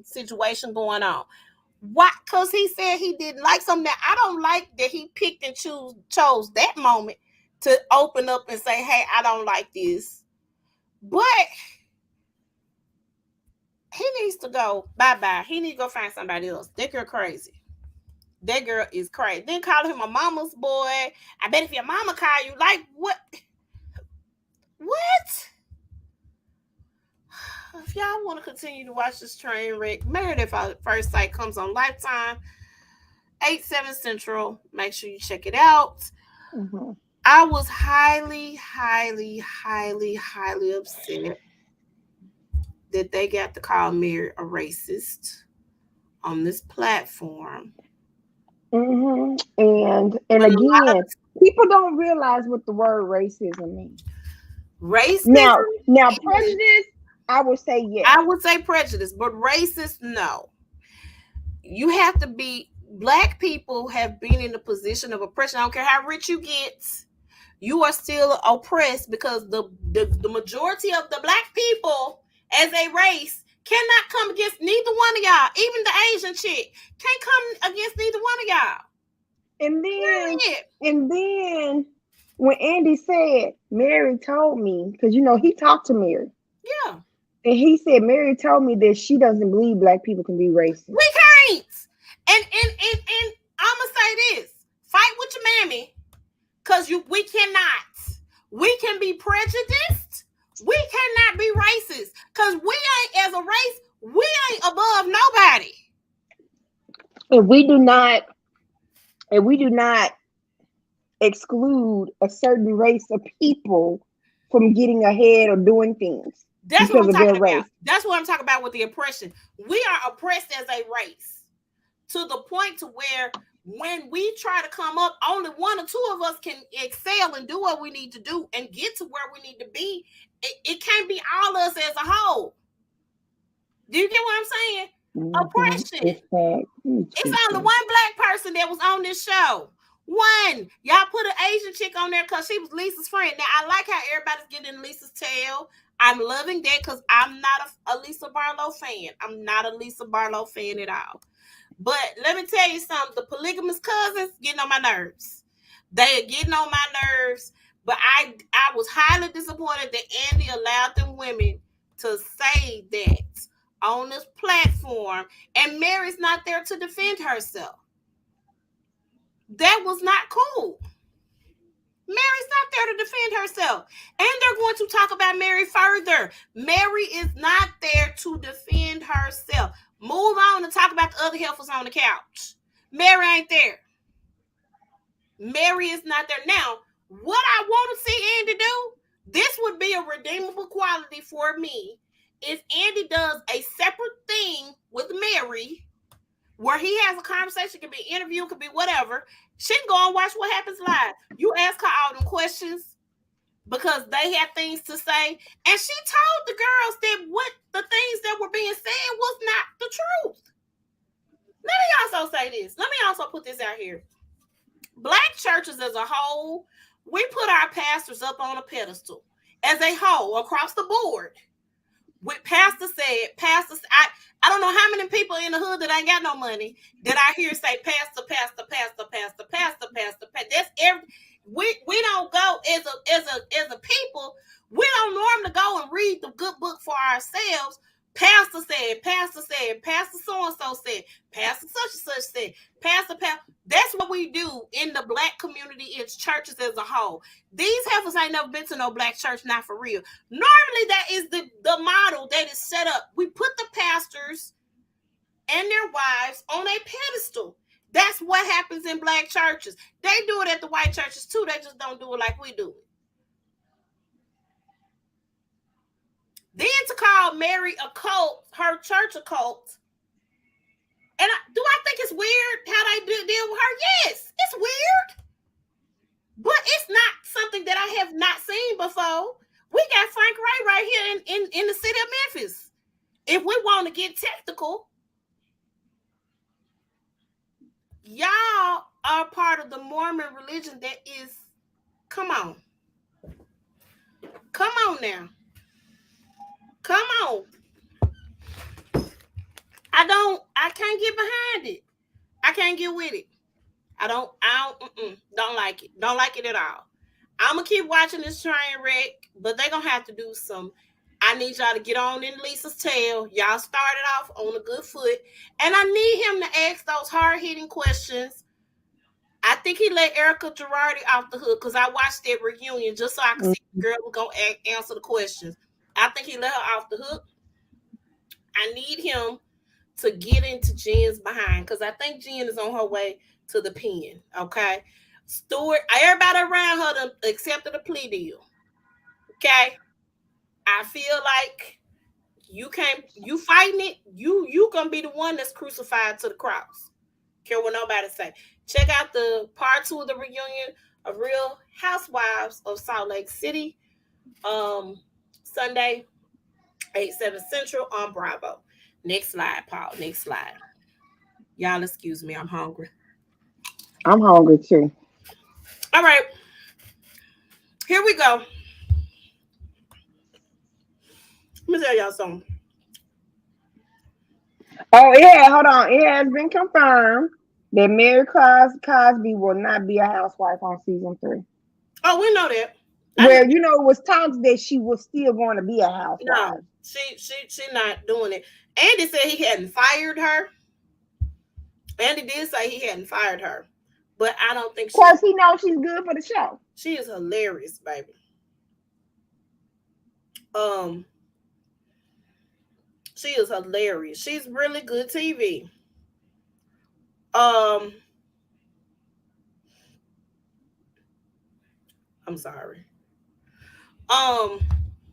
situation going on. Why? Because he said he didn't like something. That I don't like that he picked and chose that moment to open up and say, hey, I don't like this. But he needs to go bye-bye. He needs to go find somebody else. That girl crazy. That girl is crazy. Then call him a mama's boy. I bet if your mama call you, like, what? What? If y'all want to continue to watch this train wreck, Married at First Sight comes on Lifetime, 8/7 Central. Make sure you check it out. Mm-hmm. I was highly, highly, highly, highly upset that they got to call Mary a racist on this platform. Mm-hmm. And again, people don't realize what the word racism means. Racism? Now prejudice, I would say yes. I would say prejudice, but racist, no. You have to be. Black people have been in a position of oppression. I don't care how rich you get. You are still oppressed because the majority of the black people as a race cannot come against neither one of y'all. Even the Asian chick can't come against neither one of y'all. And then when Andy said, Mary told me, because he talked to Mary. Yeah. And he said, Mary told me that she doesn't believe black people can be racist. We can't. And I'ma say this. Fight with your mammy. Because we cannot. We can be prejudiced. We cannot be racist. Because we ain't, as a race, we ain't above nobody. And we do not exclude a certain race of people from getting ahead or doing things. That's what because I'm of their talking about. race. That's what I'm talking about with the oppression. We are oppressed as a race to the point to where when we try to come up, only one or two of us can excel and do what we need to do and get to where we need to be. It can't be all us as a whole. Do you get what I'm saying? Oppression. It's sad. It's only one black person that was on this show. One. Y'all put an Asian chick on there because she was Lisa's friend. Now, I like how everybody's getting Lisa's tail. I'm loving that because I'm not a Lisa Barlow fan. I'm not a Lisa Barlow fan at all. But let me tell you something. The polygamous cousins getting on my nerves. They are getting on my nerves. But I was highly disappointed that Andy allowed them women to say that on this platform, and Mary's not there to defend herself. That was not cool. Mary's not there to defend herself. And they're going to talk about Mary further. Mary is not there to defend herself. Move on and talk about the other heifers on the couch. Mary ain't there. Mary is not there. Now, what I want to see Andy do, this would be a redeemable quality for me if Andy does a separate thing with Mary where he has a conversation, could be an interview, could be whatever. She can go and watch What Happens Live. You ask her all them questions because they had things to say. And she told the girls that what the things that were being said was not the truth. Let me also say this. Let me also put this out here. Black churches as a whole, we put our pastors up on a pedestal as a whole across the board. What pastor said, pastors, I don't know how many people in the hood that ain't got no money that I hear say pastor, pastor, pastor, pastor, pastor, pastor. That's every we don't go as a people, we don't normally go and read the good book for ourselves. Pastor said, pastor said, pastor so-and-so said, pastor such and such said, pastor. That's what we do in the black community, in churches as a whole. These heifers ain't never been to no black church, not for real. Normally, that is the model that is set up. We put the pastors and their wives on a pedestal. That's what happens in black churches. They do it at the white churches too. They just don't do it like we do it. Then to call Mary a cult, her church a cult. And do I think it's weird how they deal with her? Yes, it's weird. But it's not something that I have not seen before. We got Frank Ray right here in the city of Memphis. If we want to get technical, y'all are part of the Mormon religion that is, come on. Come on now. Come on. I can't get behind it. I can't get with it. I don't like it. Don't like it at all. I'm going to keep watching this train wreck, but they're going to have to do some. I need y'all to get on in Lisa's tail. Y'all started off on a good foot. And I need him to ask those hard-hitting questions. I think he let Erica Girardi off the hook because I watched that reunion just so I could see the girl was going to answer the questions. I think he let her off the hook. I need him to get into Jen's behind because I think Jen is on her way to the pen. Okay. Stewart, everybody around her done accepted a plea deal. Okay. I feel like you fighting it, you gonna be the one that's crucified to the cross. Care what nobody say. Check out the part 2 of the reunion of Real Housewives of Salt Lake City. Sunday, 8/7 Central on Bravo. Next slide, Paul. Next slide. Y'all excuse me, I'm hungry. I'm hungry too. All right. Here we go. Let me tell y'all something. Oh yeah, hold on. It has been confirmed that Mary Cosby will not be a housewife on season 3. Oh, we know that. Well, it was talks that she was still going to be a housewife. No, she not doing it. Andy said he hadn't fired her. Andy did say he hadn't fired her, but I don't think. Of course, he knows she's good for the show. She is hilarious, baby. She is hilarious. She's really good TV. I'm sorry.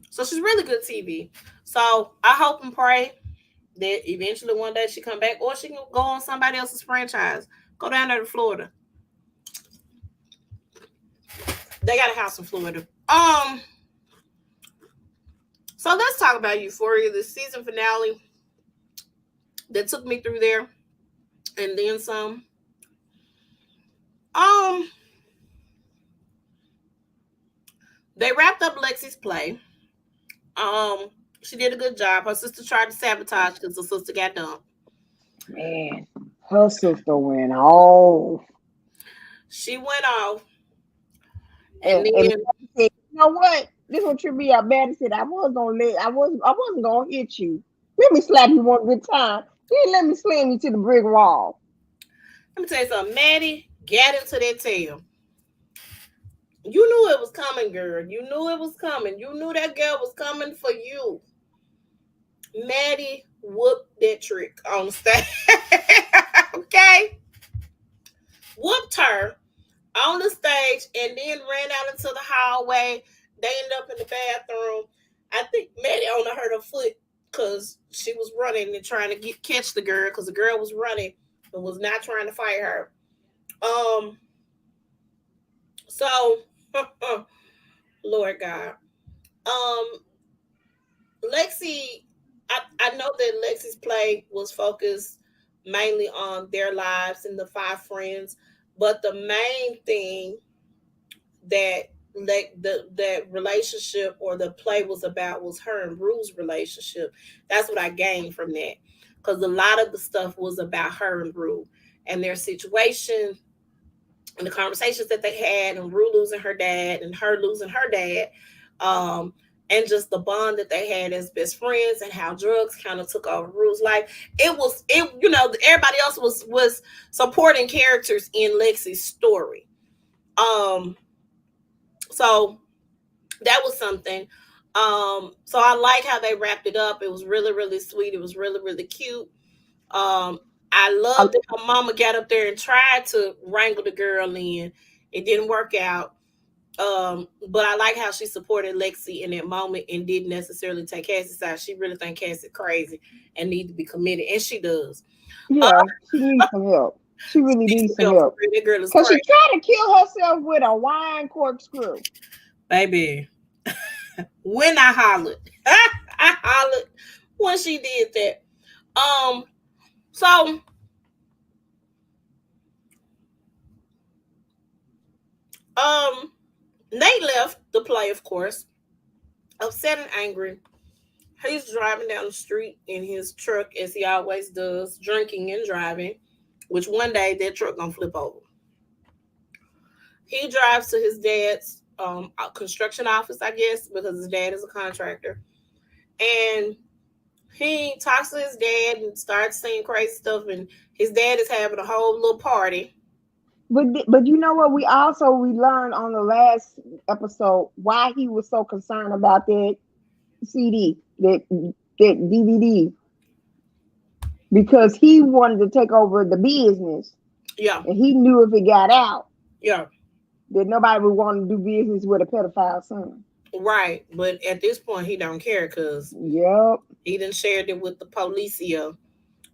So she's really good TV. So I hope and pray that eventually one day she come back, or she can go on somebody else's franchise. Go down there to Florida. They got a house in Florida. So let's talk about Euphoria, the season finale that took me through there, and then some. Um, they wrapped up Lexi's play. Um, she did a good job. Her sister tried to sabotage because her sister got dumped. Man, her sister went off. She went off, and And then Maddie said, you know what? This one tripped me out. Maddie said, I wasn't gonna hit you. Let me slap you one good time. Then let me slam you to the brick wall. let me tell you something. Maddie got into that tail. You knew it was coming, girl. You knew it was coming. You knew that girl was coming for you. Maddie whooped that trick on stage. Okay? Whooped her on the stage and then ran out into the hallway. They ended up in the bathroom. I think Maddie only hurt her foot because she was running and trying to catch the girl because the girl was running and was not trying to fight her. Um, so Lord God. Um, Lexi, I know that Lexi's play was focused mainly on their lives and the five friends, but the main thing that like that relationship or the play was about was her and Rue's relationship. That's what I gained from that. Because a lot of the stuff was about her and Rue and their situation and the conversations that they had, and Rue losing her dad and her losing her dad. Um, and just the bond that they had as best friends, and how drugs kind of took over Rue's life. Everybody else was supporting characters in Lexi's story. Um, so that was something. So I like how they wrapped it up. It was really, really sweet. It was really, really cute. Um, I I, loved that her mama got up there and tried to wrangle the girl in. It didn't work out. But I like how she supported Lexi in that moment and didn't necessarily take Cassie's side. She really think Cassie crazy and need to be committed, and she does. Uh, yeah, she needs some help. She she really needs needs some some help for help. real. That girl is Cause she crazy, tried to kill herself with a wine corkscrew. baby. When I hollered, I hollered when she did that. So um, Nate left the play, of course, upset and angry. He's driving down the street in his truck as he always does, drinking and driving. Which one day that truck gonna flip over. He drives to his dad's construction office, I guess, because his dad is a contractor, and he talks to his dad and starts saying crazy stuff. And his dad is having a whole little party. But you know what? We learned on the last episode why he was so concerned about that CD, that DVD, because he wanted to take over the business, Yeah, and he knew if it got out yeah, that nobody would want to do business with a pedophile son. right. But at this point, he don't care because Yep. he done shared it with the policia,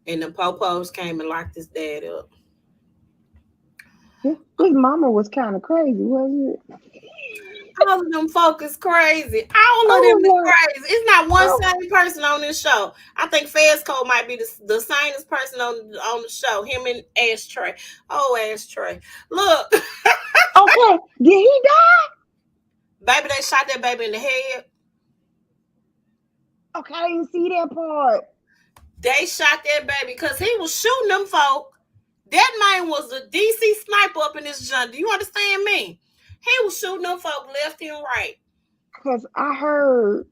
and the popos came and locked his dad up. His mama was kind of crazy, wasn't it? All of them folk is crazy. All I of them was is like, crazy. It's not one oh, sane person on this show. I think Fezco might be the sanest person on the show. Him and Ashtray. Oh, Ashtray. Look, okay. Did he die? baby, they shot that baby in the head. Okay, I didn't see that part. They shot that baby because he was shooting them folk. That man was a DC sniper up in this junk. Do you understand me? He was shooting them folk left and right. Cause I heard.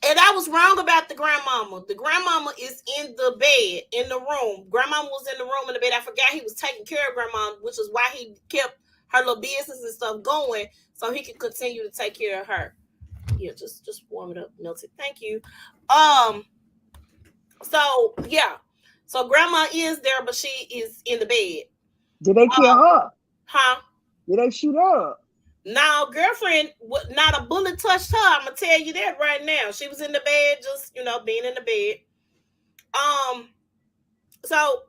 And I was wrong about the grandmama. The grandmama is in the bed, in the room. Grandmama was in the room in the bed. I forgot he was taking care of grandma, which is why he kept her little business and stuff going so he could continue to take care of her. Yeah, just warm it up, melted. Thank you. Um, so yeah. So grandma is there, but she is in the bed. Did they kill Um, her? huh? Did they shoot her up? Now, girlfriend, not a bullet touched her. I'm gonna tell you that right now. She was in the bed, just being in the bed. Um, so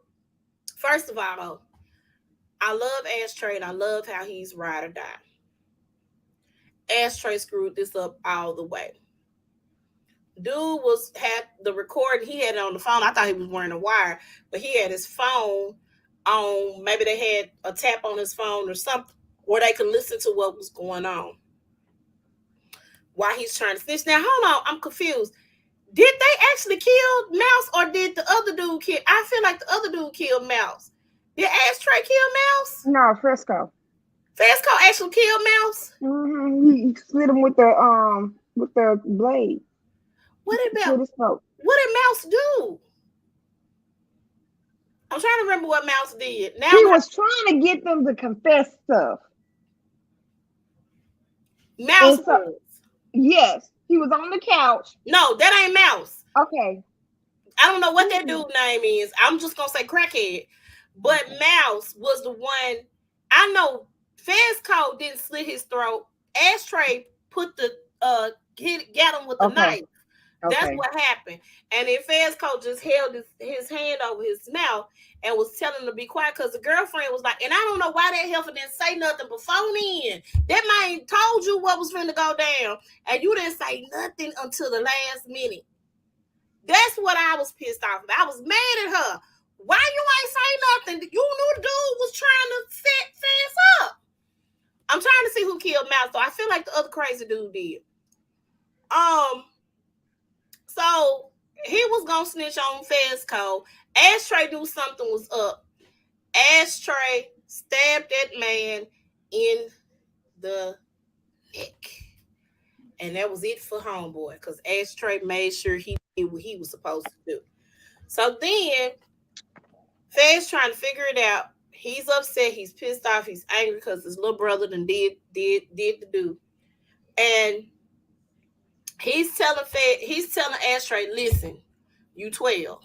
first of all, I love Ashtray and I love how he's ride or die. Ashtray screwed this up all the way. Dude had the recording. He had it on the phone. I thought he was wearing a wire, but he had his phone on. Maybe they had a tap on his phone or something, where they could listen to what was going on while he's trying to snitch. Now, hold on, I'm confused. Did they actually kill Mouse, or did the other dude kill? I feel like the other dude killed Mouse. Did Ashtray kill Mouse? No, Fresco. Fresco actually killed Mouse. He slit him with the blade. What did Mouse do? I'm trying to remember what Mouse did. Now he was trying to get them to confess stuff. Mouse yes, he was on the couch. No, that ain't Mouse. Okay. I don't know what that dude's name is. I'm just gonna say crackhead. But Mouse was the one. I know Fezco didn't slit his throat. Ashtray put the get him with the knife. That's what happened. And then Fezco just held his hand over his mouth and was telling him to be quiet, because the girlfriend was like, and I don't know why that heifer didn't say nothing before then. That man told you what was going to go down, and you didn't say nothing until the last minute. That's what I was pissed off about. I was mad at her. Why you ain't say nothing? You knew the dude was trying to set Fez up. I'm trying to see who killed Mouse, so I feel like the other crazy dude did. So he was gonna snitch on Fezco. Ashtray knew something was up. Ashtray stabbed that man in the neck. And that was it for homeboy, because Ashtray made sure he did what he was supposed to do. So then Fez trying to figure it out. He's upset, he's pissed off, he's angry because his little brother done did the do. And he's telling Ashtray, listen, you 12.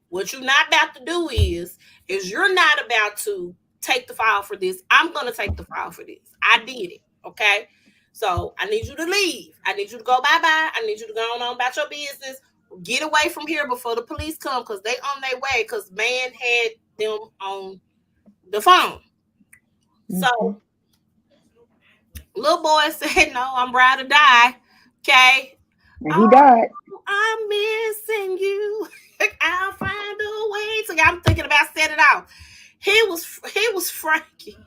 What you're not about to do is you're not about to take the fall for this. I'm going to take the fall for this. I did it, okay? So I need you to leave. I need you to go bye-bye. I need you to go on about your business. Get away from here before the police come, because they on their way, because man had them on the phone. So little boy said, no, I'm ready to die, okay? And he died. I'm missing you. I'll find a way to. I'm thinking about setting it off. He was Frankie.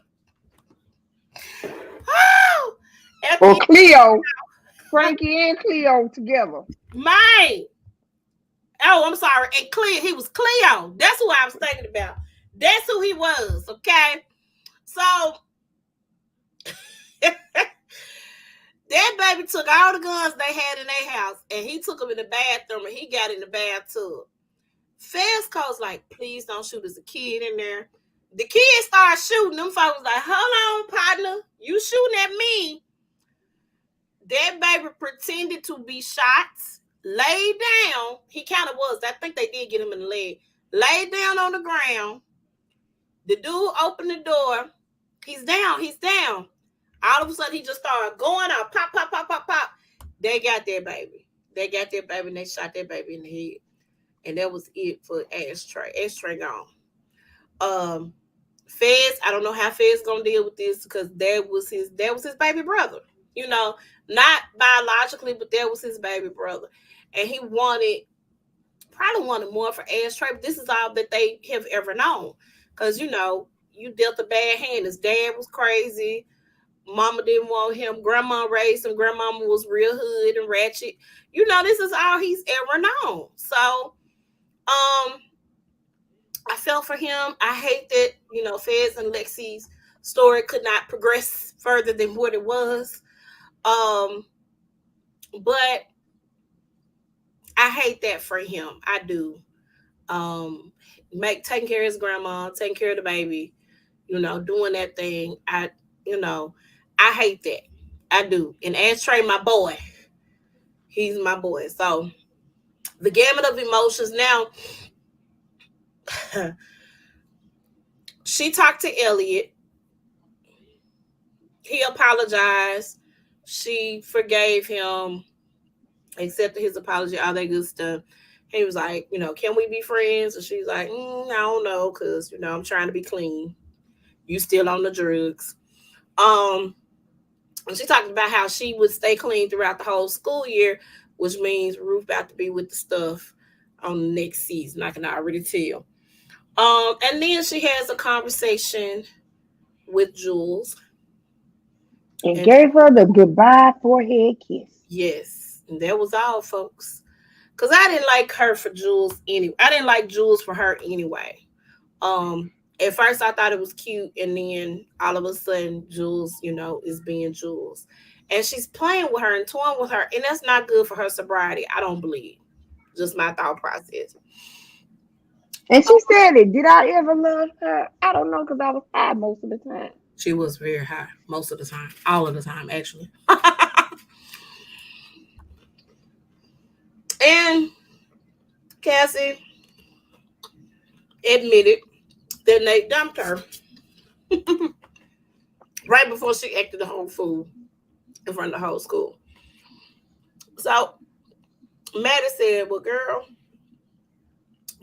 Oh, or Cleo. Frankie and Cleo together. Mine. Oh, I'm sorry. And Cleo, he was Cleo. That's who I was thinking about. That's who he was. Okay. So that baby took all the guns they had in their house, and he took them in the bathroom, and he got in the bathtub. Fezco's like, please don't shoot. There's a kid in there. The kid started shooting. Them folks was like, hold on, partner. You shooting at me. That baby pretended to be shot, laid down. He kind of was. I think they did get him in the leg. Laid down on the ground. The dude opened the door. He's down. All of a sudden, he just started going out. Pop, pop, pop, pop, pop. They got that baby. And they shot that baby in the head. And that was it for Ashtray. Ashtray gone. Fez, I don't know how Fez gonna deal with this, because that was his baby brother. You know, not biologically, but that was his baby brother. And he probably wanted more for Ashtray, but this is all that they have ever known. Because, you dealt a bad hand. His dad was crazy. Mama didn't want him. Grandma raised him. Grandmama was real hood and ratchet. This is all he's ever known. So, I felt for him. I hate that, Fez and Lexi's story could not progress further than what it was. But I hate that for him. I do. Taking care of his grandma, taking care of the baby, doing that thing. I hate that. I do. And Ashtray, my boy. He's my boy. So the gamut of emotions now. She talked to Elliot. He apologized. She forgave him, accepted his apology, all that good stuff. He was like, can we be friends? And she's like, I don't know, because, I'm trying to be clean. You still on the drugs. Um, and she talked about how she would stay clean throughout the whole school year, which means Ruth about to be with the stuff on the next season. I can already tell. And then she has a conversation with Jules. And gave her the goodbye forehead kiss. Yes, and that was all, folks. Cause I didn't like her for Jules anyway. I didn't like Jules for her anyway. Um, at first I thought it was cute, and then all of a sudden Jules, is being Jules, and she's playing with her and toying with her, and that's not good for her sobriety. I don't believe. Just my thought process. And she said it. Did I ever love her? I don't know because I was high most of the time. She was very high most of the time, all of the time, actually. And Cassie admitted that Nate dumped her right before she acted the whole fool in front of the whole school. So Maddie said, "Well, girl,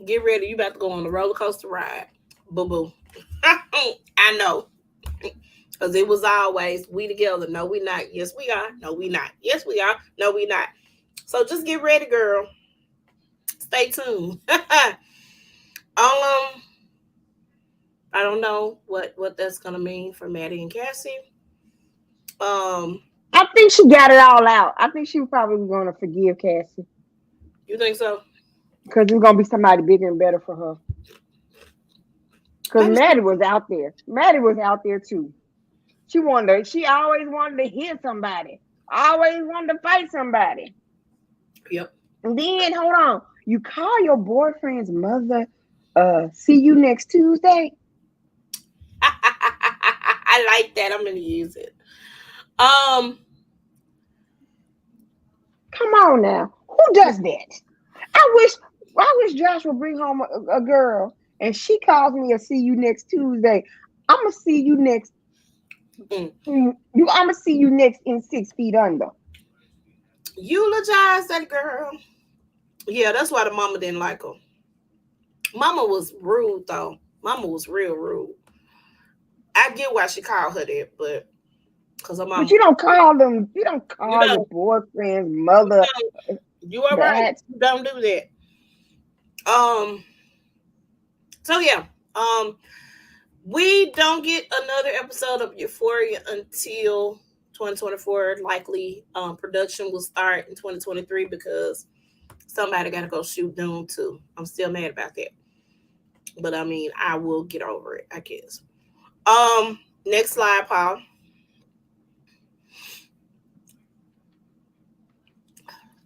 get ready. You about to go on the roller coaster ride. Boo boo." I know. Because it was always we together. No, we not. Yes, we are. No, we not. Yes, we are. No, we not. So just get ready, girl. Stay tuned. I don't know what that's gonna mean for Maddie and Cassie. Um, I think she got it all out. I think she probably going to forgive Cassie you think so? because it's going to be somebody bigger and better for her. Because Maybe. Maddie was out there. Maddie was out there too. She wanted. She always wanted to hit somebody. Always wanted to fight somebody. Yep. And then hold on. You call your boyfriend's mother. See you next Tuesday. I like that. I'm gonna use it. Um, Come on now. Who does that? I wish Josh would bring home a girl and she calls me a see you next Tuesday. I'ma see you next. mm, I'ma see you next in 6 feet under. eulogize that girl. Yeah, that's why the mama didn't like her. Mama was rude though. Mama was real rude. I get why she called her that, but because her But mama, you don't call them. You don't you call your know, boyfriend's you mother know, you are right. that. You don't do that. Um. So yeah. Um. We don't get another episode of Euphoria until 2024. Likely, production will start in 2023 because somebody got to go shoot Doom too. I'm still mad about that, but I mean, I will get over it, I guess. Next slide, Paul.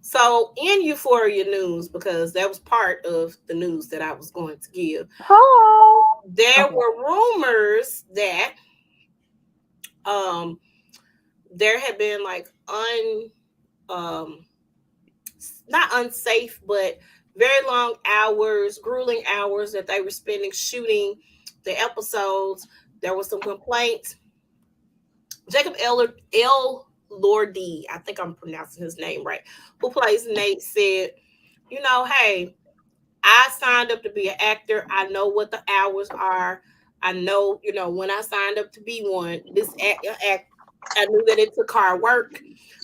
So in Euphoria news, because that was part of the news that I was going to give, Oh. there Okay. were rumors that um there had been like um not unsafe, but very long hours, grueling hours that they were spending shooting the episodes. There was some complaints. Jacob L. Lordy, I think I'm pronouncing his name right, who plays Nate, said, hey, I signed up to be an actor. I know what the hours are. I know, when I signed up to be one, I knew that it took hard work.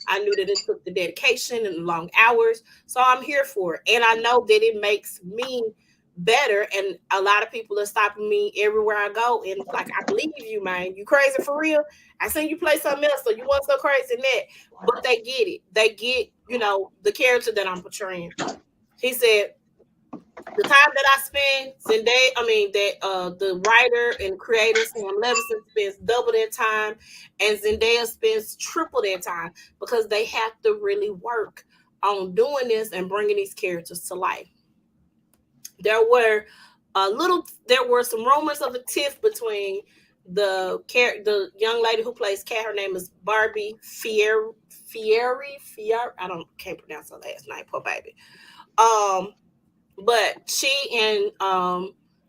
I knew that it took the dedication and the long hours. So I'm here for it. And I know that it makes me better. And a lot of people are stopping me everywhere I go. And like, I believe you, man. You crazy for real? I seen you play something else, so you weren't so crazy in that. But they get it. They get, the character that I'm portraying. He said, the time that I spend, the writer and creator Sam Levinson spends double their time, and Zendaya spends triple their time because they have to really work on doing this and bringing these characters to life. There were some rumors of a tiff between the young lady who plays Cat. Her name is Barbie Fieri. Can't pronounce her last name. Poor baby. But she and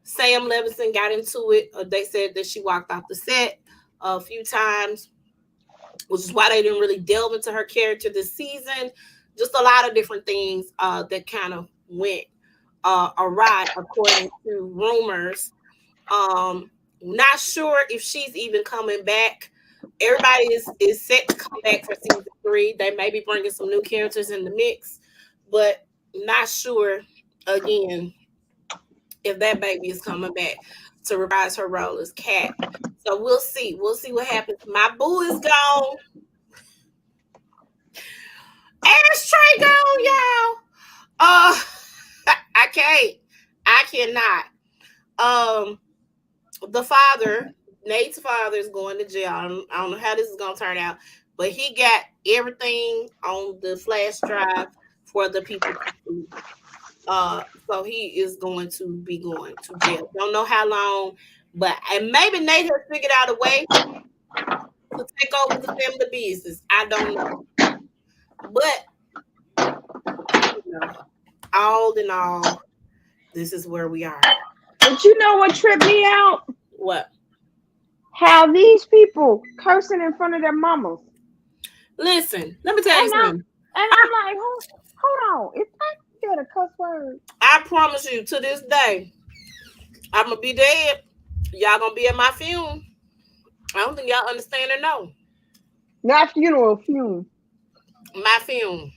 Sam Levinson got into it. They said that she walked off the set a few times. which is why they didn't really delve into her character this season. Just a lot of different things that kind of went awry, according to rumors. Not sure if she's even coming back. Everybody is set to come back for season 3. They may be bringing some new characters in the mix, but not sure again if that baby is coming back to reprise her role as Cat. So we'll see. We'll see what happens. My boo is gone. Ashtray gone, y'all. I can't. I cannot. The father, Nate's father, is going to jail. I don't know how this is gonna turn out, but he got everything on the flash drive for the people to see. So he is going to be going to jail. Don't know how long, but and maybe Nate has figured out a way to take over the family business. I don't know, but you know, all in all, this is where we are. But you know what tripped me out? What? How these people cursing in front of their mamas. Listen, let me tell you something. And I'm like, hold on. Is that a cuss word? I promise you, to this day, I'm gonna be dead. Y'all gonna be at my funeral. I don't think y'all understand or know. Not funeral, fume. My funeral.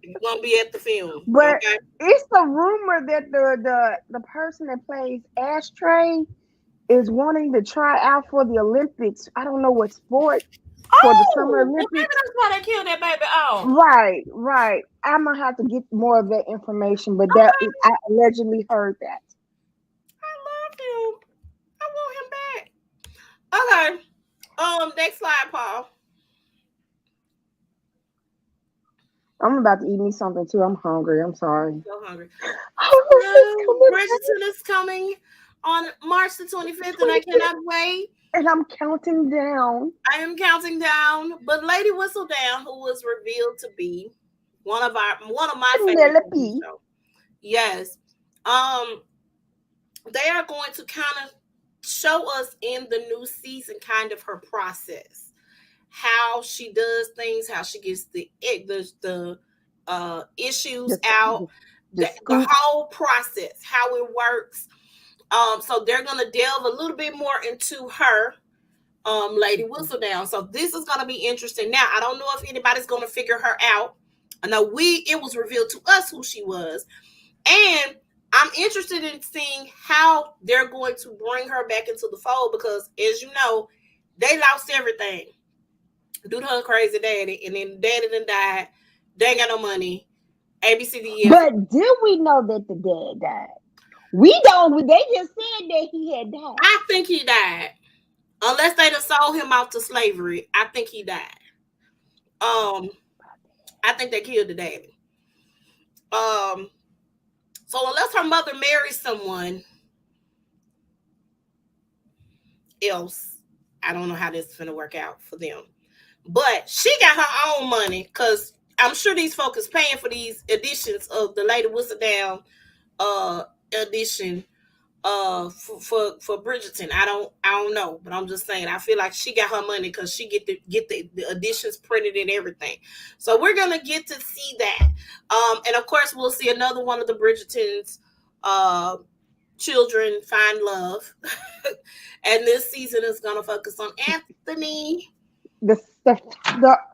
You're gonna be at the funeral. But okay? it's the rumor that the person that plays Ashtray is wanting to try out for the Olympics. I don't know what sport. For the Summer Olympics. Well, maybe that's why they killed that baby off. Right. I'm gonna have to get more of that information, but I allegedly heard that. I love him. I want him back. Okay. Next slide, Paul. I'm about to eat me something too. I'm hungry. I'm sorry. So hungry. Oh, Bridgerton is coming on March the 25th, and I cannot wait. And I'm counting down. I am counting down. But Lady Whistledown, who was revealed to be one of my favorite shows. Yes. They are going to kind of show us in the new season kind of her process. How she does things, how she gets the issues out, the whole process, how it works. So they're gonna delve a little bit more into her, Lady Whistledown. So this is gonna be interesting. Now, I don't know if anybody's gonna figure her out. I know it was revealed to us who she was, and I'm interested in seeing how they're going to bring her back into the fold because, as you know, they lost everything due to her crazy daddy, and then daddy done died. They ain't got no money. ABCDF. But did we know that the dad died? We don't. They just said that he had died. I think he died. Unless they done sold him off to slavery, I think he died. I think they killed the daddy. So unless her mother marries someone else, I don't know how this is gonna work out for them. But she got her own money because I'm sure these folks is paying for these editions of the Lady Whistledown edition for Bridgerton. I don't know, but I'm just saying I feel like she got her money because she get the editions printed and everything. So we're gonna get to see that. And of course we'll see another one of the Bridgertons children find love. And this season is gonna focus on Anthony. The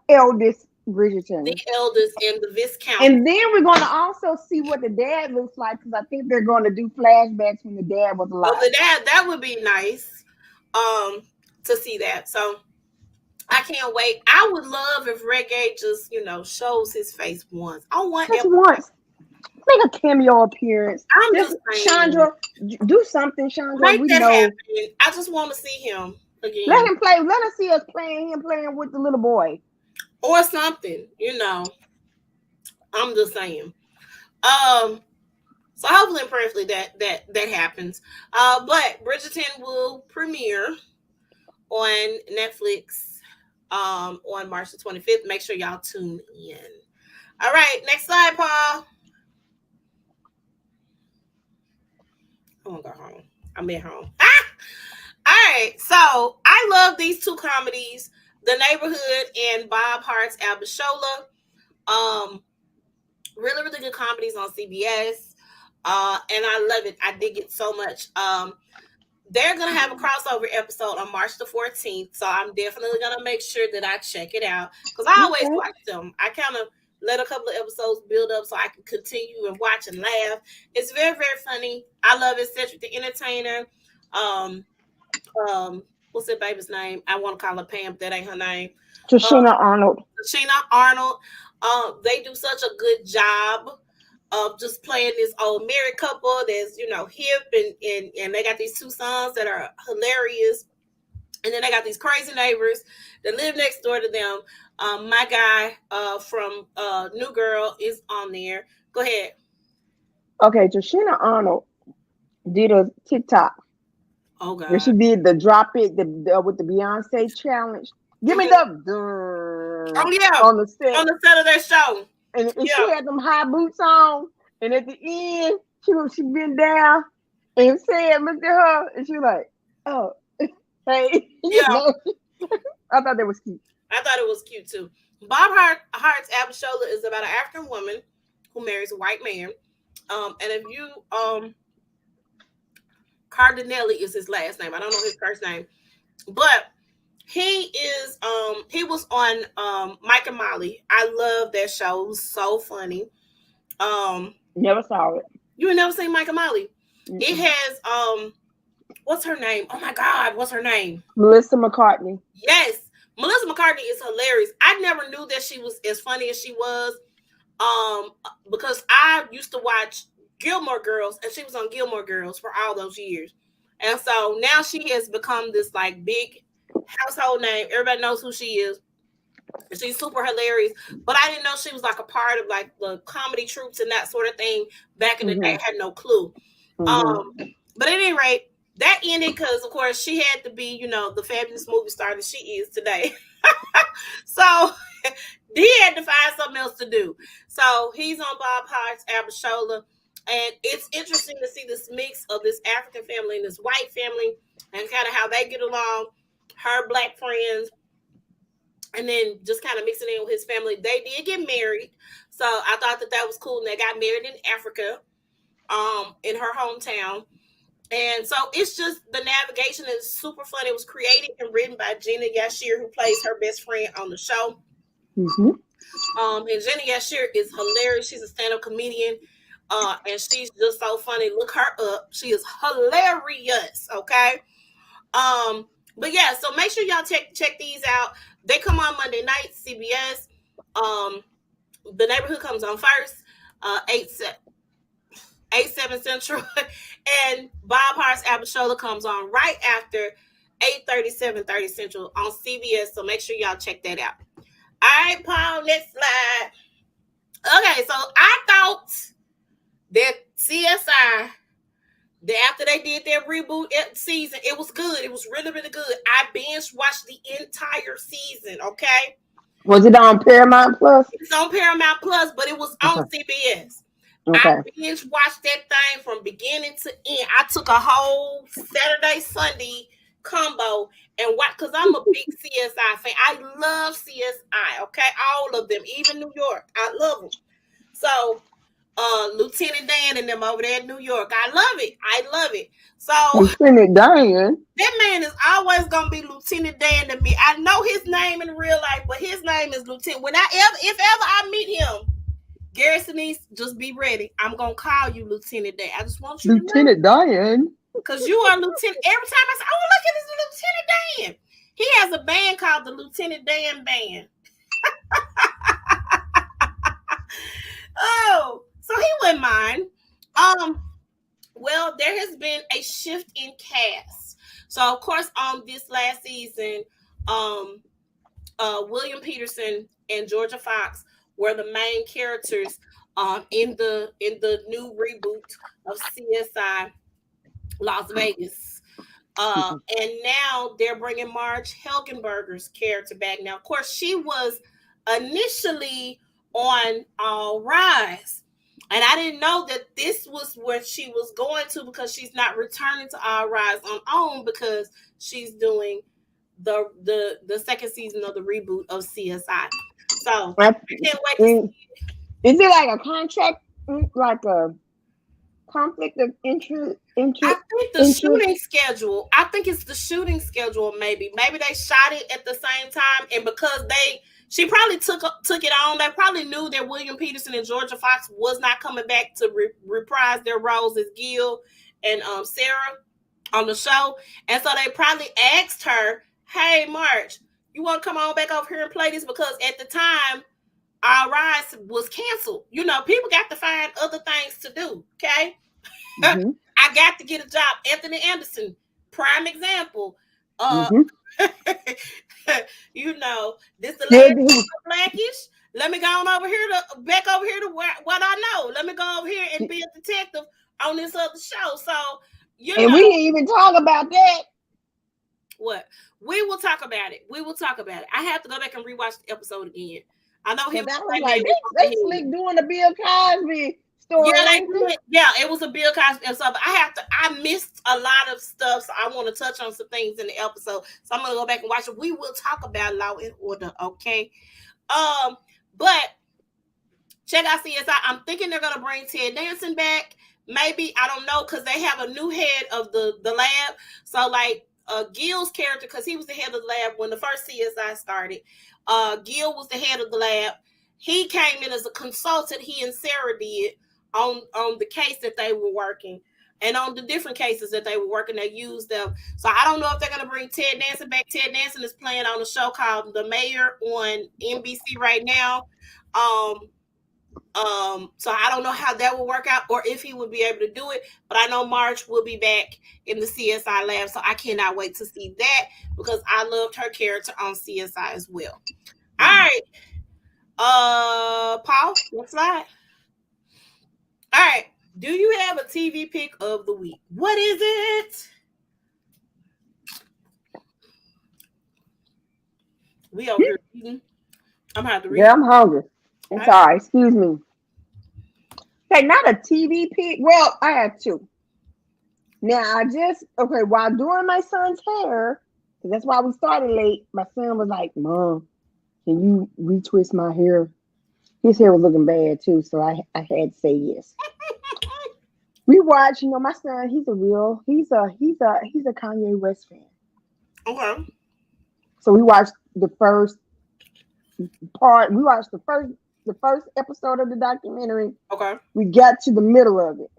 eldest Bridgerton. The eldest and the Viscount. And then we're going to also see what the dad looks like because I think they're going to do flashbacks when the dad was alive. Oh, the dad, that would be nice to see that. So I can't wait. I would love if Reggae just, shows his face once. I want just once. Make a cameo appearance. I'm just saying. Chandra, do something, Chandra. Make that happen. I just want to see him again. Let him play. Let us see us playing with the little boy. Or something, I'm just saying. So hopefully and prayerfully that happens. But Bridgerton will premiere on Netflix on March the 25th. Make sure y'all tune in. All right, next slide, Paul. I want to go home. I'm at home. All right, so I love these two comedies. The Neighborhood and Bob Hart's Abishola. Really, really good comedies on CBS. And I love it. I dig it so much. They're gonna have a crossover episode on March the 14th, so I'm definitely gonna make sure that I check it out because I always Okay. watch them. I kind of let a couple of episodes build up so I can continue and watch and laugh. It's very, very funny. I love it. Cedric the Entertainer. Um, what's that baby's name? I want to call her Pam, but that ain't her name. Tashina Arnold. Sheena Arnold. They do such a good job of just playing this old married couple that's hip and they got these two sons that are hilarious, and then they got these crazy neighbors that live next door to them. My guy from New Girl is on there. Go ahead. Okay, Tashina Arnold did a TikTok Oh where she God. did the drop it with the Beyonce challenge. Give me Mhm. the Oh yeah, on the set, on the set of their show. and she Yeah, had them high boots on, and at the end she bent down and said, "Look at her," and she was like, "Oh, hey," yeah. I thought that was cute. I thought it was cute too. Hart's Abishola is about an African woman who marries a white man. And if you Cardinelli is his last name. I don't know his first name, but he was on Mike and Molly. I love that show. It was so funny. Um, Never saw it. you have never seen Mike and Molly? It Mm-mm. has what's her name? Oh my God, what's her name? Melissa McCartney. Yes, Melissa McCartney is hilarious. I never knew that she was as funny as she was. Because I used to watch Gilmore Girls, and she was on Gilmore Girls for all those years, and so now she has become this like big household name. Everybody knows who she is. She's super hilarious, but I didn't know she was like a part of like the comedy troops and that sort of thing back in the day. Mm-hmm. I had no clue. Mm-hmm. Um, but at any rate, that ended because, of course, she had to be, the fabulous movie star that she is today. So he had to find something else to do. So he's on Bob Hart's Abishola, and it's interesting to see this mix of this African family and this white family, and kind of how they get along. Her black friends, and then just kind of mixing in with his family. They did get married, so I thought that was cool. And they got married in Africa, in her hometown. And so it's just the navigation is super fun. It was created and written by Gina Yashir, who plays her best friend on the show. Mm-hmm. And Gina Yashir is hilarious. She's a stand-up comedian. And she's just so funny. Look her up. She is hilarious. Okay. But yeah, so make sure y'all check these out. They come on Monday night, CBS. The Neighborhood comes on first, 8 7 Central, and Bob Hart's Abishola comes on right after 8:30 7:30 Central on CBS. So make sure y'all check that out. All right, Paul, let's slide. Okay, so I thought that CSI, that after they did their reboot season, it was good. It was really, really good. I binge watched the entire season. Okay, Was it on Paramount Plus? it's on Paramount Plus, but it was on Okay. CBS. I Okay. binge watched that thing from beginning to end. I took a whole Saturday, Sunday combo and watch because I'm a big CSI fan. I love CSI. Okay, all of them, even New York. I love them. So, Lieutenant Dan and them over there in New York. I love it. I love it. So Lieutenant Dan. that man is always gonna be Lieutenant Dan to me. I know his name in real life, but his name is Lieutenant. If ever I meet him, Gary Sinise, just be ready. I'm gonna call you Lieutenant Dan. I just want you to know, Lieutenant Dan. because you are Lieutenant. Every time I say, "Oh, look at this Lieutenant Dan," he has a band called the Lieutenant Dan Band. Oh, so he wouldn't mind. Um, well, there has been a shift in cast. So, of course, on this last season, um, William Peterson and Georgia Fox were the main characters in the new reboot of CSI Las Vegas. And now they're bringing Marge Helgenberger's character back. Now, of course, she was initially on All Rise. And I didn't know that this was where she was going to, because she's not returning to All Rise on own, because she's doing the second season of the reboot of CSI. So I- I can't wait to and see. is it like a contract, like a conflict of I think the interest? shooting schedule. I think it's the shooting schedule. Maybe they shot it at the same time, and because she probably took it on. They probably knew that William Peterson and Georgia Fox was not coming back to reprise their roles as Gil and Sarah on the show, and so they probably asked her, "Hey, March, you want to come on back over here and play this?" Because at the time, Our Rise was canceled. You know, people got to find other things to do. Okay. Mm-hmm. I got to get a job. Anthony Anderson, prime example. Mm-hmm. You know, this the Yeah, last Blackish. Let me go on over here back over here to what I know. Let me go over here and be a detective on this other show. So, you and know we didn't even talk about that. what? We will talk about it. We will talk about it. I have to go back and rewatch the episode again. I know him. Because I was like, they slick doing the Bill Cosby story. Yeah, they Ain't they? did. Yeah, it was a Bill Cosby episode. But I missed a lot of stuff, so I want to touch on some things in the episode. So I'm gonna go back and watch it. We will talk about Law and Order, okay? But check out CSI. I'm thinking they're gonna bring Ted Danson back. Maybe, I don't know, because they have a new head of the lab. So like Gil's character, because he was the head of the lab when the first CSI started. Gil was the head of the lab. He came in as a consultant. He and Sarah did on the case that they were working, and on the different cases that they were working. They used them. So I don't know if they're going to bring Ted Danson back. Ted Danson is playing on a show called The Mayor on NBC right now. So I don't know how that will work out, or if he would be able to do it. But I know March will be back in the CSI lab, so I cannot wait to see that, because I loved her character on CSI as well. All right. Paul, next slide. All right. Do you have a TV pick of the week? What is it? We over here eating. I'm gonna have to read. Yeah, I'm hungry. I'm All sorry. Excuse me. Hey, not a TV pick. Well, I have two. Now, while doing my son's hair, because that's why we started late, my son was like, Mom, can you retwist my hair? His hair was looking bad too, so I had to say yes. We watched, my son, he's a Kanye West fan. Okay. So we watched the first part. We watched the first episode of the documentary. Okay. We got to the middle of it.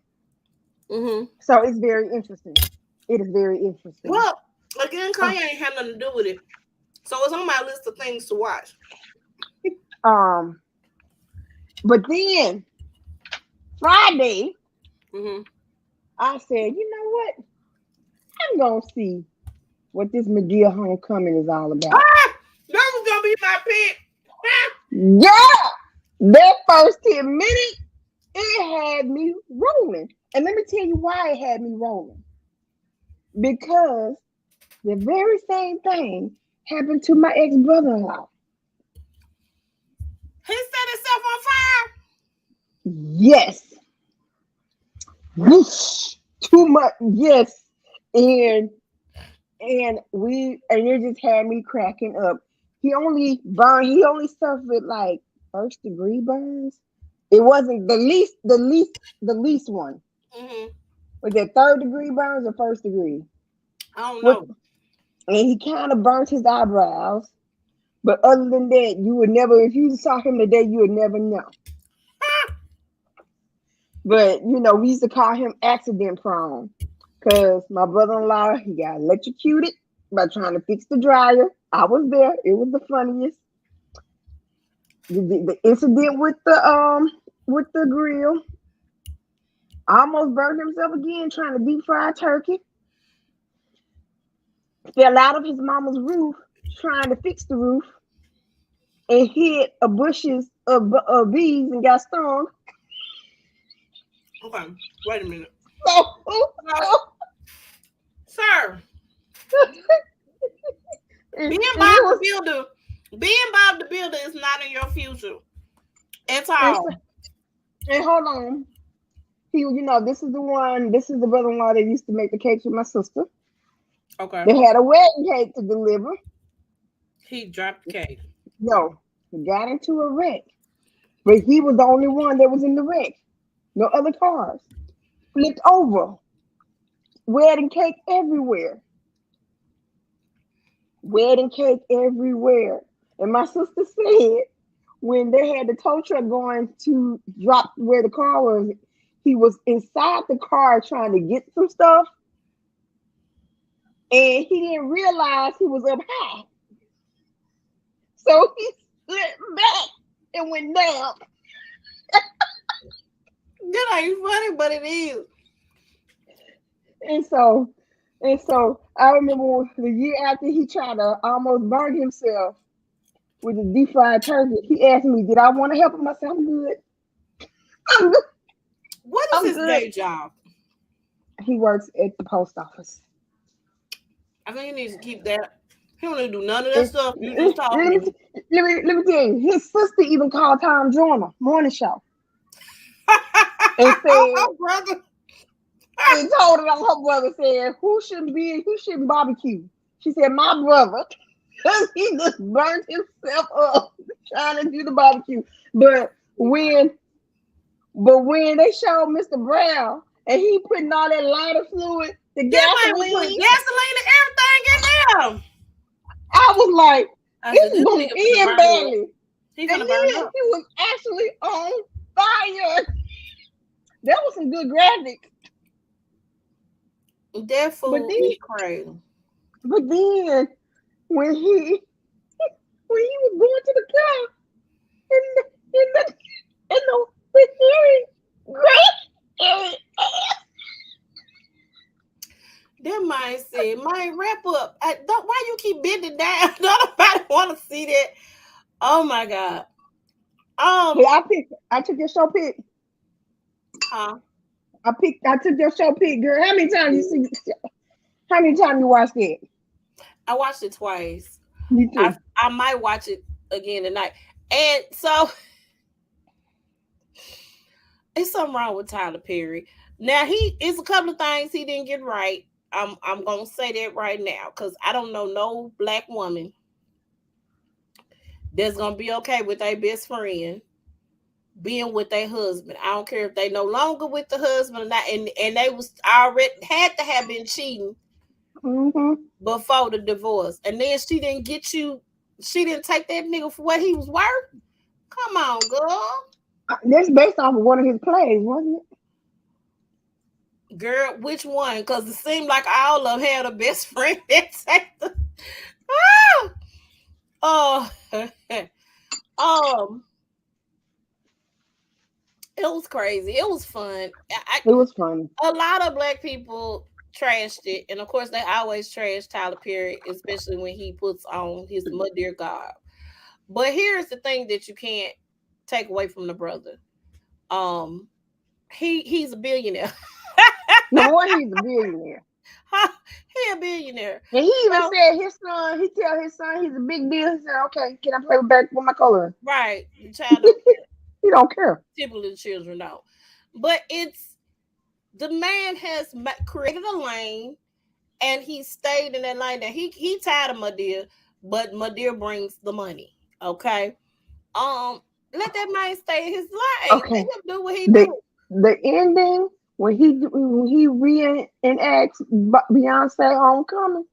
Mm-hmm. So it's very interesting. It is very interesting. Well, again, Kanye ain't had nothing to do with it, so it's on my list of things to watch. But then Friday, Mm-hmm. I said, you know what? I'm gonna see what this McGill Homecoming is all about. That was gonna be my pick. Yeah, that first 10 minutes, it had me rolling. And let me tell you why it had me rolling. Because the very same thing happened to my ex-brother-in-law. He set himself on fire. Yes. Whoosh. Too much. Yes. And it just had me cracking up. He only suffered like first degree burns. It wasn't the least one. Mm-hmm. Was it third degree burns or first degree? I don't know. And he kind of burnt his eyebrows. But other than that, you would never, if you saw him today, you would never know. But, we used to call him accident prone. Because my brother-in-law, he got electrocuted by trying to fix the dryer. I was there. It was the funniest. The incident with the grill. Almost burned himself again trying to deep fry turkey. Fell out of his mama's roof trying to fix the roof and hit a bushes of bees and got stung. Okay, wait a minute. Sir, being Bob the Builder is not in your future at all. And hold on. This is the brother-in-law that used to make the cakes with my sister. Okay. They had a wedding cake to deliver. He dropped the cake. No, he got into a wreck, but he was the only one that was in the wreck. No other cars. Flipped over. Wedding cake everywhere. Wedding cake everywhere. And my sister said when they had the tow truck going to drop where the car was, he was inside the car trying to get some stuff, and he didn't realize he was up high. So he slipped back and went down. That ain't funny, but it is. And so I remember the year after he tried to almost burn himself with the deep fried turkey, he asked me, did I want to help him? I said, I'm good. I'm good. What is I'm his good. day job? He works at the post office. I think he needs to keep that. He don't need to do none of that stuff you Let just told me. me tell you, his sister even called Tom Joyner morning show and said, Oh, brother. and told her brother said, who shouldn't barbecue? She said, my brother. He just burnt himself up trying to do the barbecue. But when they showed Mr. Brown and he putting all that lighter fluid, the That man was putting gasoline, gasoline and everything in there. I was like, I said, this is this going nigga to finna end burn up. badly. He And finna then burn up. he was actually on fire. That was some good graphics. That fool then- is crazy. But then when he was going to the car in the hearing, great. That man said, "Man, wrap up. Why you keep bending down? Nobody want to see that." Oh my god. I took your show pick. Huh? I took your show pick, girl. How many times you watched it? I watched it twice. Me too. I might watch it again tonight. And so it's something wrong with Tyler Perry. Now it's a couple of things he didn't get right. I'm gonna say that right now because I don't know no black woman that's gonna be okay with their best friend being with their husband. I don't care if they no longer with the husband or not, and they was already had to have been cheating before the divorce, and then she didn't take that nigga for what he was worth. Come on, girl. That's based off of one of his plays, wasn't it? Girl, which one? Because it seemed like all of them had a best friend that take the it was crazy. It was fun. It was funny. A lot of black people trashed it, and of course they always trash Tyler Perry, especially when he puts on his "My Dear God." But here's the thing that you can't take away from the brother. He's a billionaire. No one, he's a billionaire. He a billionaire. And he even said he tell his son he's a big deal. He said, okay, can I play with my color? Right. The child don't care. He don't care. Typically the children don't. But it's the man has created a lane and he stayed in that lane. Now he tired of Madea, but Madea brings the money. Okay. Let that man stay in his lane. Okay. Let him do what he do. The ending when he reenacts Beyonce Homecoming.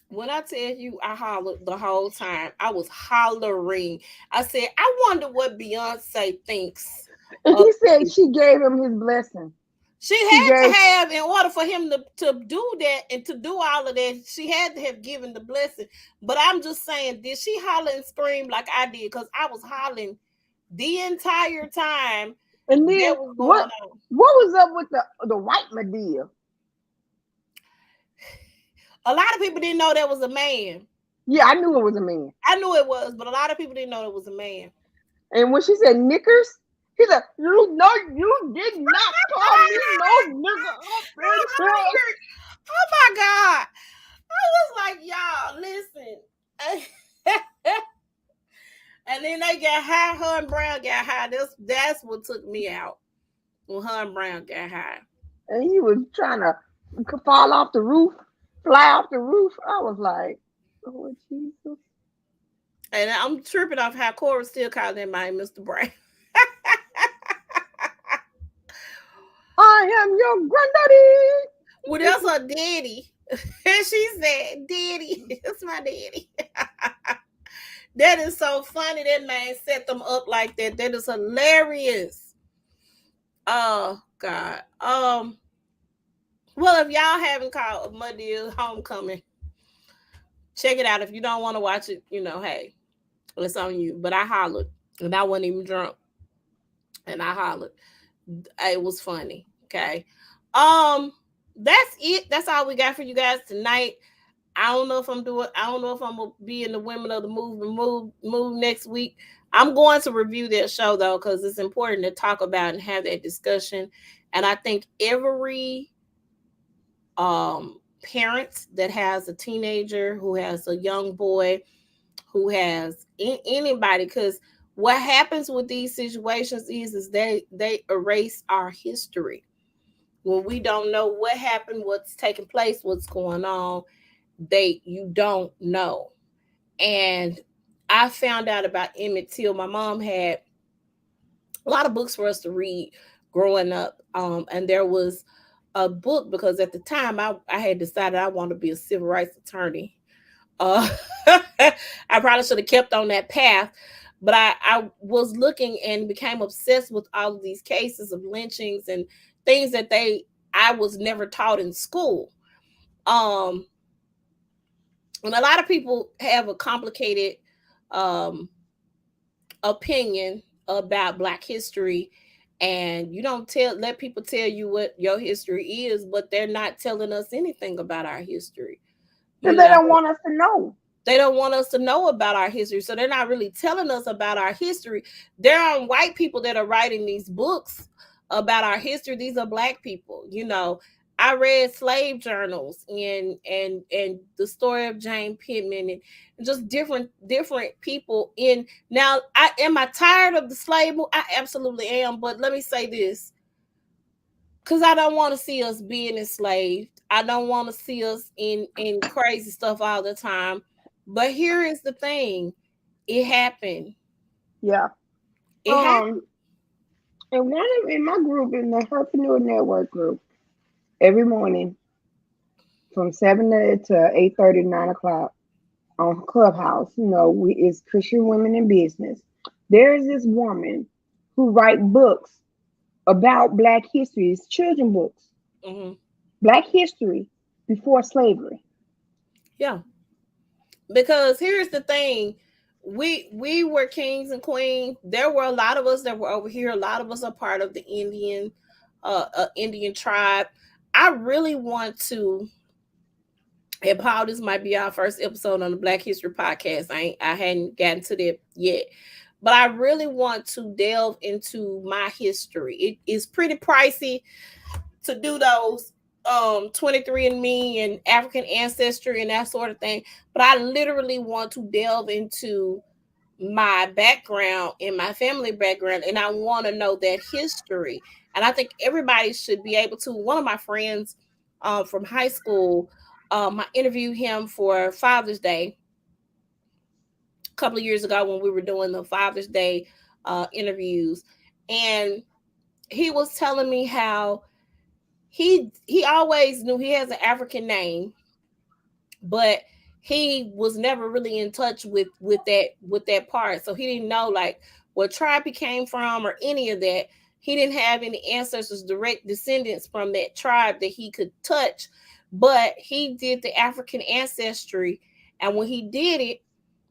When I tell you I hollered the whole time, I was hollering. I said, I wonder what Beyonce thinks. And he said she gave him his blessing. She had to have, in order for him to do that and to do all of that, she had to have given the blessing. But I'm just saying, did she holler and scream like I did? Because I was hollering the entire time. And then what was up with the white Madea? A lot of people didn't know that was a man. Yeah, I knew it was a man. I knew it was, but a lot of people didn't know it was a man. And when she said knickers, he said, you did not call me no nigga. Oh my God. I was like, y'all, listen. And then they got high. Her and Brown got high. That's what took me out. When her and Brown got high. And he was trying to fall off the roof, fly off the roof. I was like, Oh, Jesus. And I'm tripping off how Cora still calling him my Mr. Brown. I am your granddaddy. Well, that's her daddy. And she said, Daddy, it's my daddy. That is so funny. That man set them up like that. That is hilarious. Oh God. Well, if y'all haven't caught Muddy Homecoming, check it out. If you don't want to watch it, hey, it's on you. But I hollered, and I wasn't even drunk, and I hollered. It was funny. Okay. Um, that's it. That's all we got for you guys tonight. I don't know if I'm doing. I don't know if I'm gonna be in the Women of the Move next week. I'm going to review that show though, because it's important to talk about and have that discussion. And I think every parent that has a teenager, who has a young boy, who has anybody, because what happens with these situations is they erase our history when we don't know what happened, what's taking place, what's going on. You don't know. And I found out about Emmett Till. My mom had a lot of books for us to read growing up. And there was a book, because at the time I had decided I wanted to be a civil rights attorney. Uh, I probably should have kept on that path, but I was looking and became obsessed with all of these cases of lynchings and things that I was never taught in school. Um, and a lot of people have a complicated um, opinion about Black history, and you don't let people tell you what your history is, but they're not telling us anything about our history. You Because they know, don't want us to know. they don't want us to know about our history, so they're not really telling us about our history. There are white people that are writing these books about our history. These are Black people. I read slave journals and the story of Jane Pittman, and just different people. In now, I tired of the slave movie? I absolutely am. But let me say this, because I don't want to see us being enslaved. I don't want to see us in crazy stuff all the time. But here is the thing: it happened. Yeah. It happened. And in my group, in the Herpreneur Network group, every morning from 7 to 8:30, 9 o'clock on Clubhouse, it's Christian Women in Business. There is this woman who write books about Black history. It's children books. Hmm. Black history before slavery. Yeah, because here's the thing: we were kings and queens. There were a lot of us that were over here. A lot of us are part of the Indian tribe. I really want to. And Paul, this might be our first episode on the Black History Podcast. I hadn't gotten to that yet, but I really want to delve into my history. It is pretty pricey to do those 23andMe and African ancestry and that sort of thing, but I literally want to delve into my background and my family background, and I want to know that history. And I think everybody should be able to. One of my friends from high school, I interviewed him for Father's Day a couple of years ago when we were doing the Father's Day interviews, and he was telling me how he always knew he has an African name, but he was never really in touch with that part. So he didn't know like what tribe he came from or any of that. He didn't have any ancestors, direct descendants from that tribe that he could touch, but he did the African ancestry. And when he did it,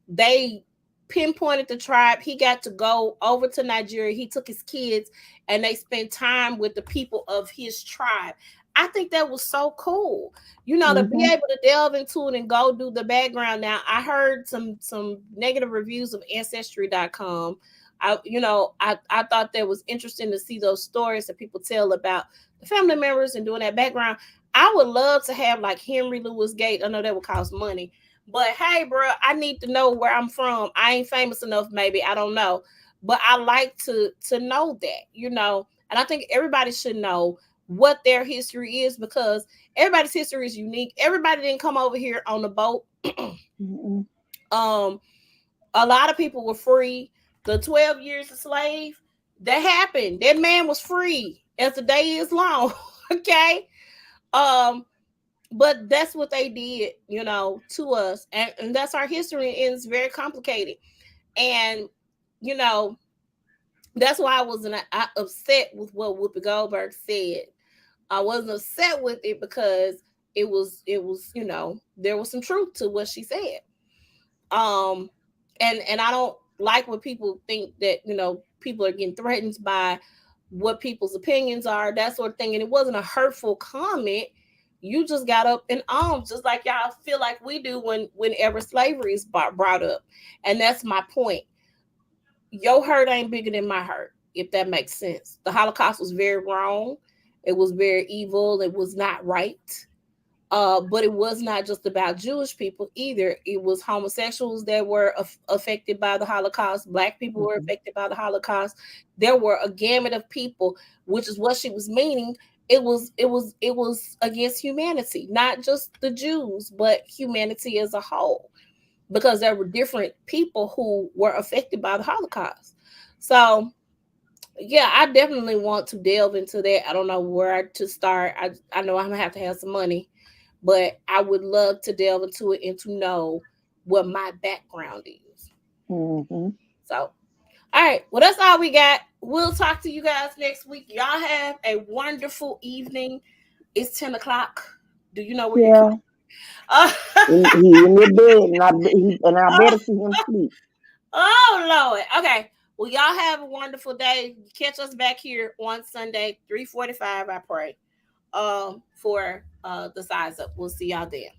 they pinpointed the tribe. He got to go over to Nigeria. He took his kids and they spent time with the people of his tribe. I think that was so cool, to be Mm-hmm. able to delve into it and go do the background. Now, I heard some negative reviews of ancestry.com. I thought that was interesting to see those stories that people tell about the family members and doing that background. I would love to have like Henry Louis Gates. I know that would cost money, but hey, bro, I need to know where I'm from. I ain't famous enough, maybe. I don't know. But I like to know that, And I think everybody should know what their history is, because everybody's history is unique. Everybody didn't come over here on the boat. um a lot of people were free. The 12 years a slave, that happened. That man was free as the day is long. Okay. um but that's what they did, to us, and that's our history, and it's very complicated. And you know that's why I wasn't upset with what Whoopi Goldberg said. I wasn't upset with it because it was there was some truth to what she said. um and I don't like when people think that people are getting threatened by what people's opinions are, that sort of thing. And it wasn't a hurtful comment. You just got up in arms, just like y'all feel like we do whenever slavery is brought up. And that's my point. Your hurt ain't bigger than my hurt, if that makes sense. The Holocaust was very wrong. It was very evil. It was not right. But it was not just about Jewish people either. It was homosexuals that were affected by the Holocaust. Black people were affected by the Holocaust. There were a gamut of people, which is what she was meaning. It was against humanity, not just the Jews, but humanity as a whole, because there were different people who were affected by the Holocaust. So yeah, I definitely want to delve into that. I don't know where to start. I know I'm gonna have to have some money, but I would love to delve into it and to know what my background is. So, all right. Well, that's all we got. We'll talk to you guys next week. Y'all have a wonderful evening. It's 10 o'clock. Do you know where you're Yeah. going? He in your bed, and I better see him sleep. Oh, Lord. Okay. Well, y'all have a wonderful day. Catch us back here on Sunday, 3:45, I pray, for the size up. We'll see y'all then.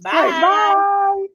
All right, Bye. bye.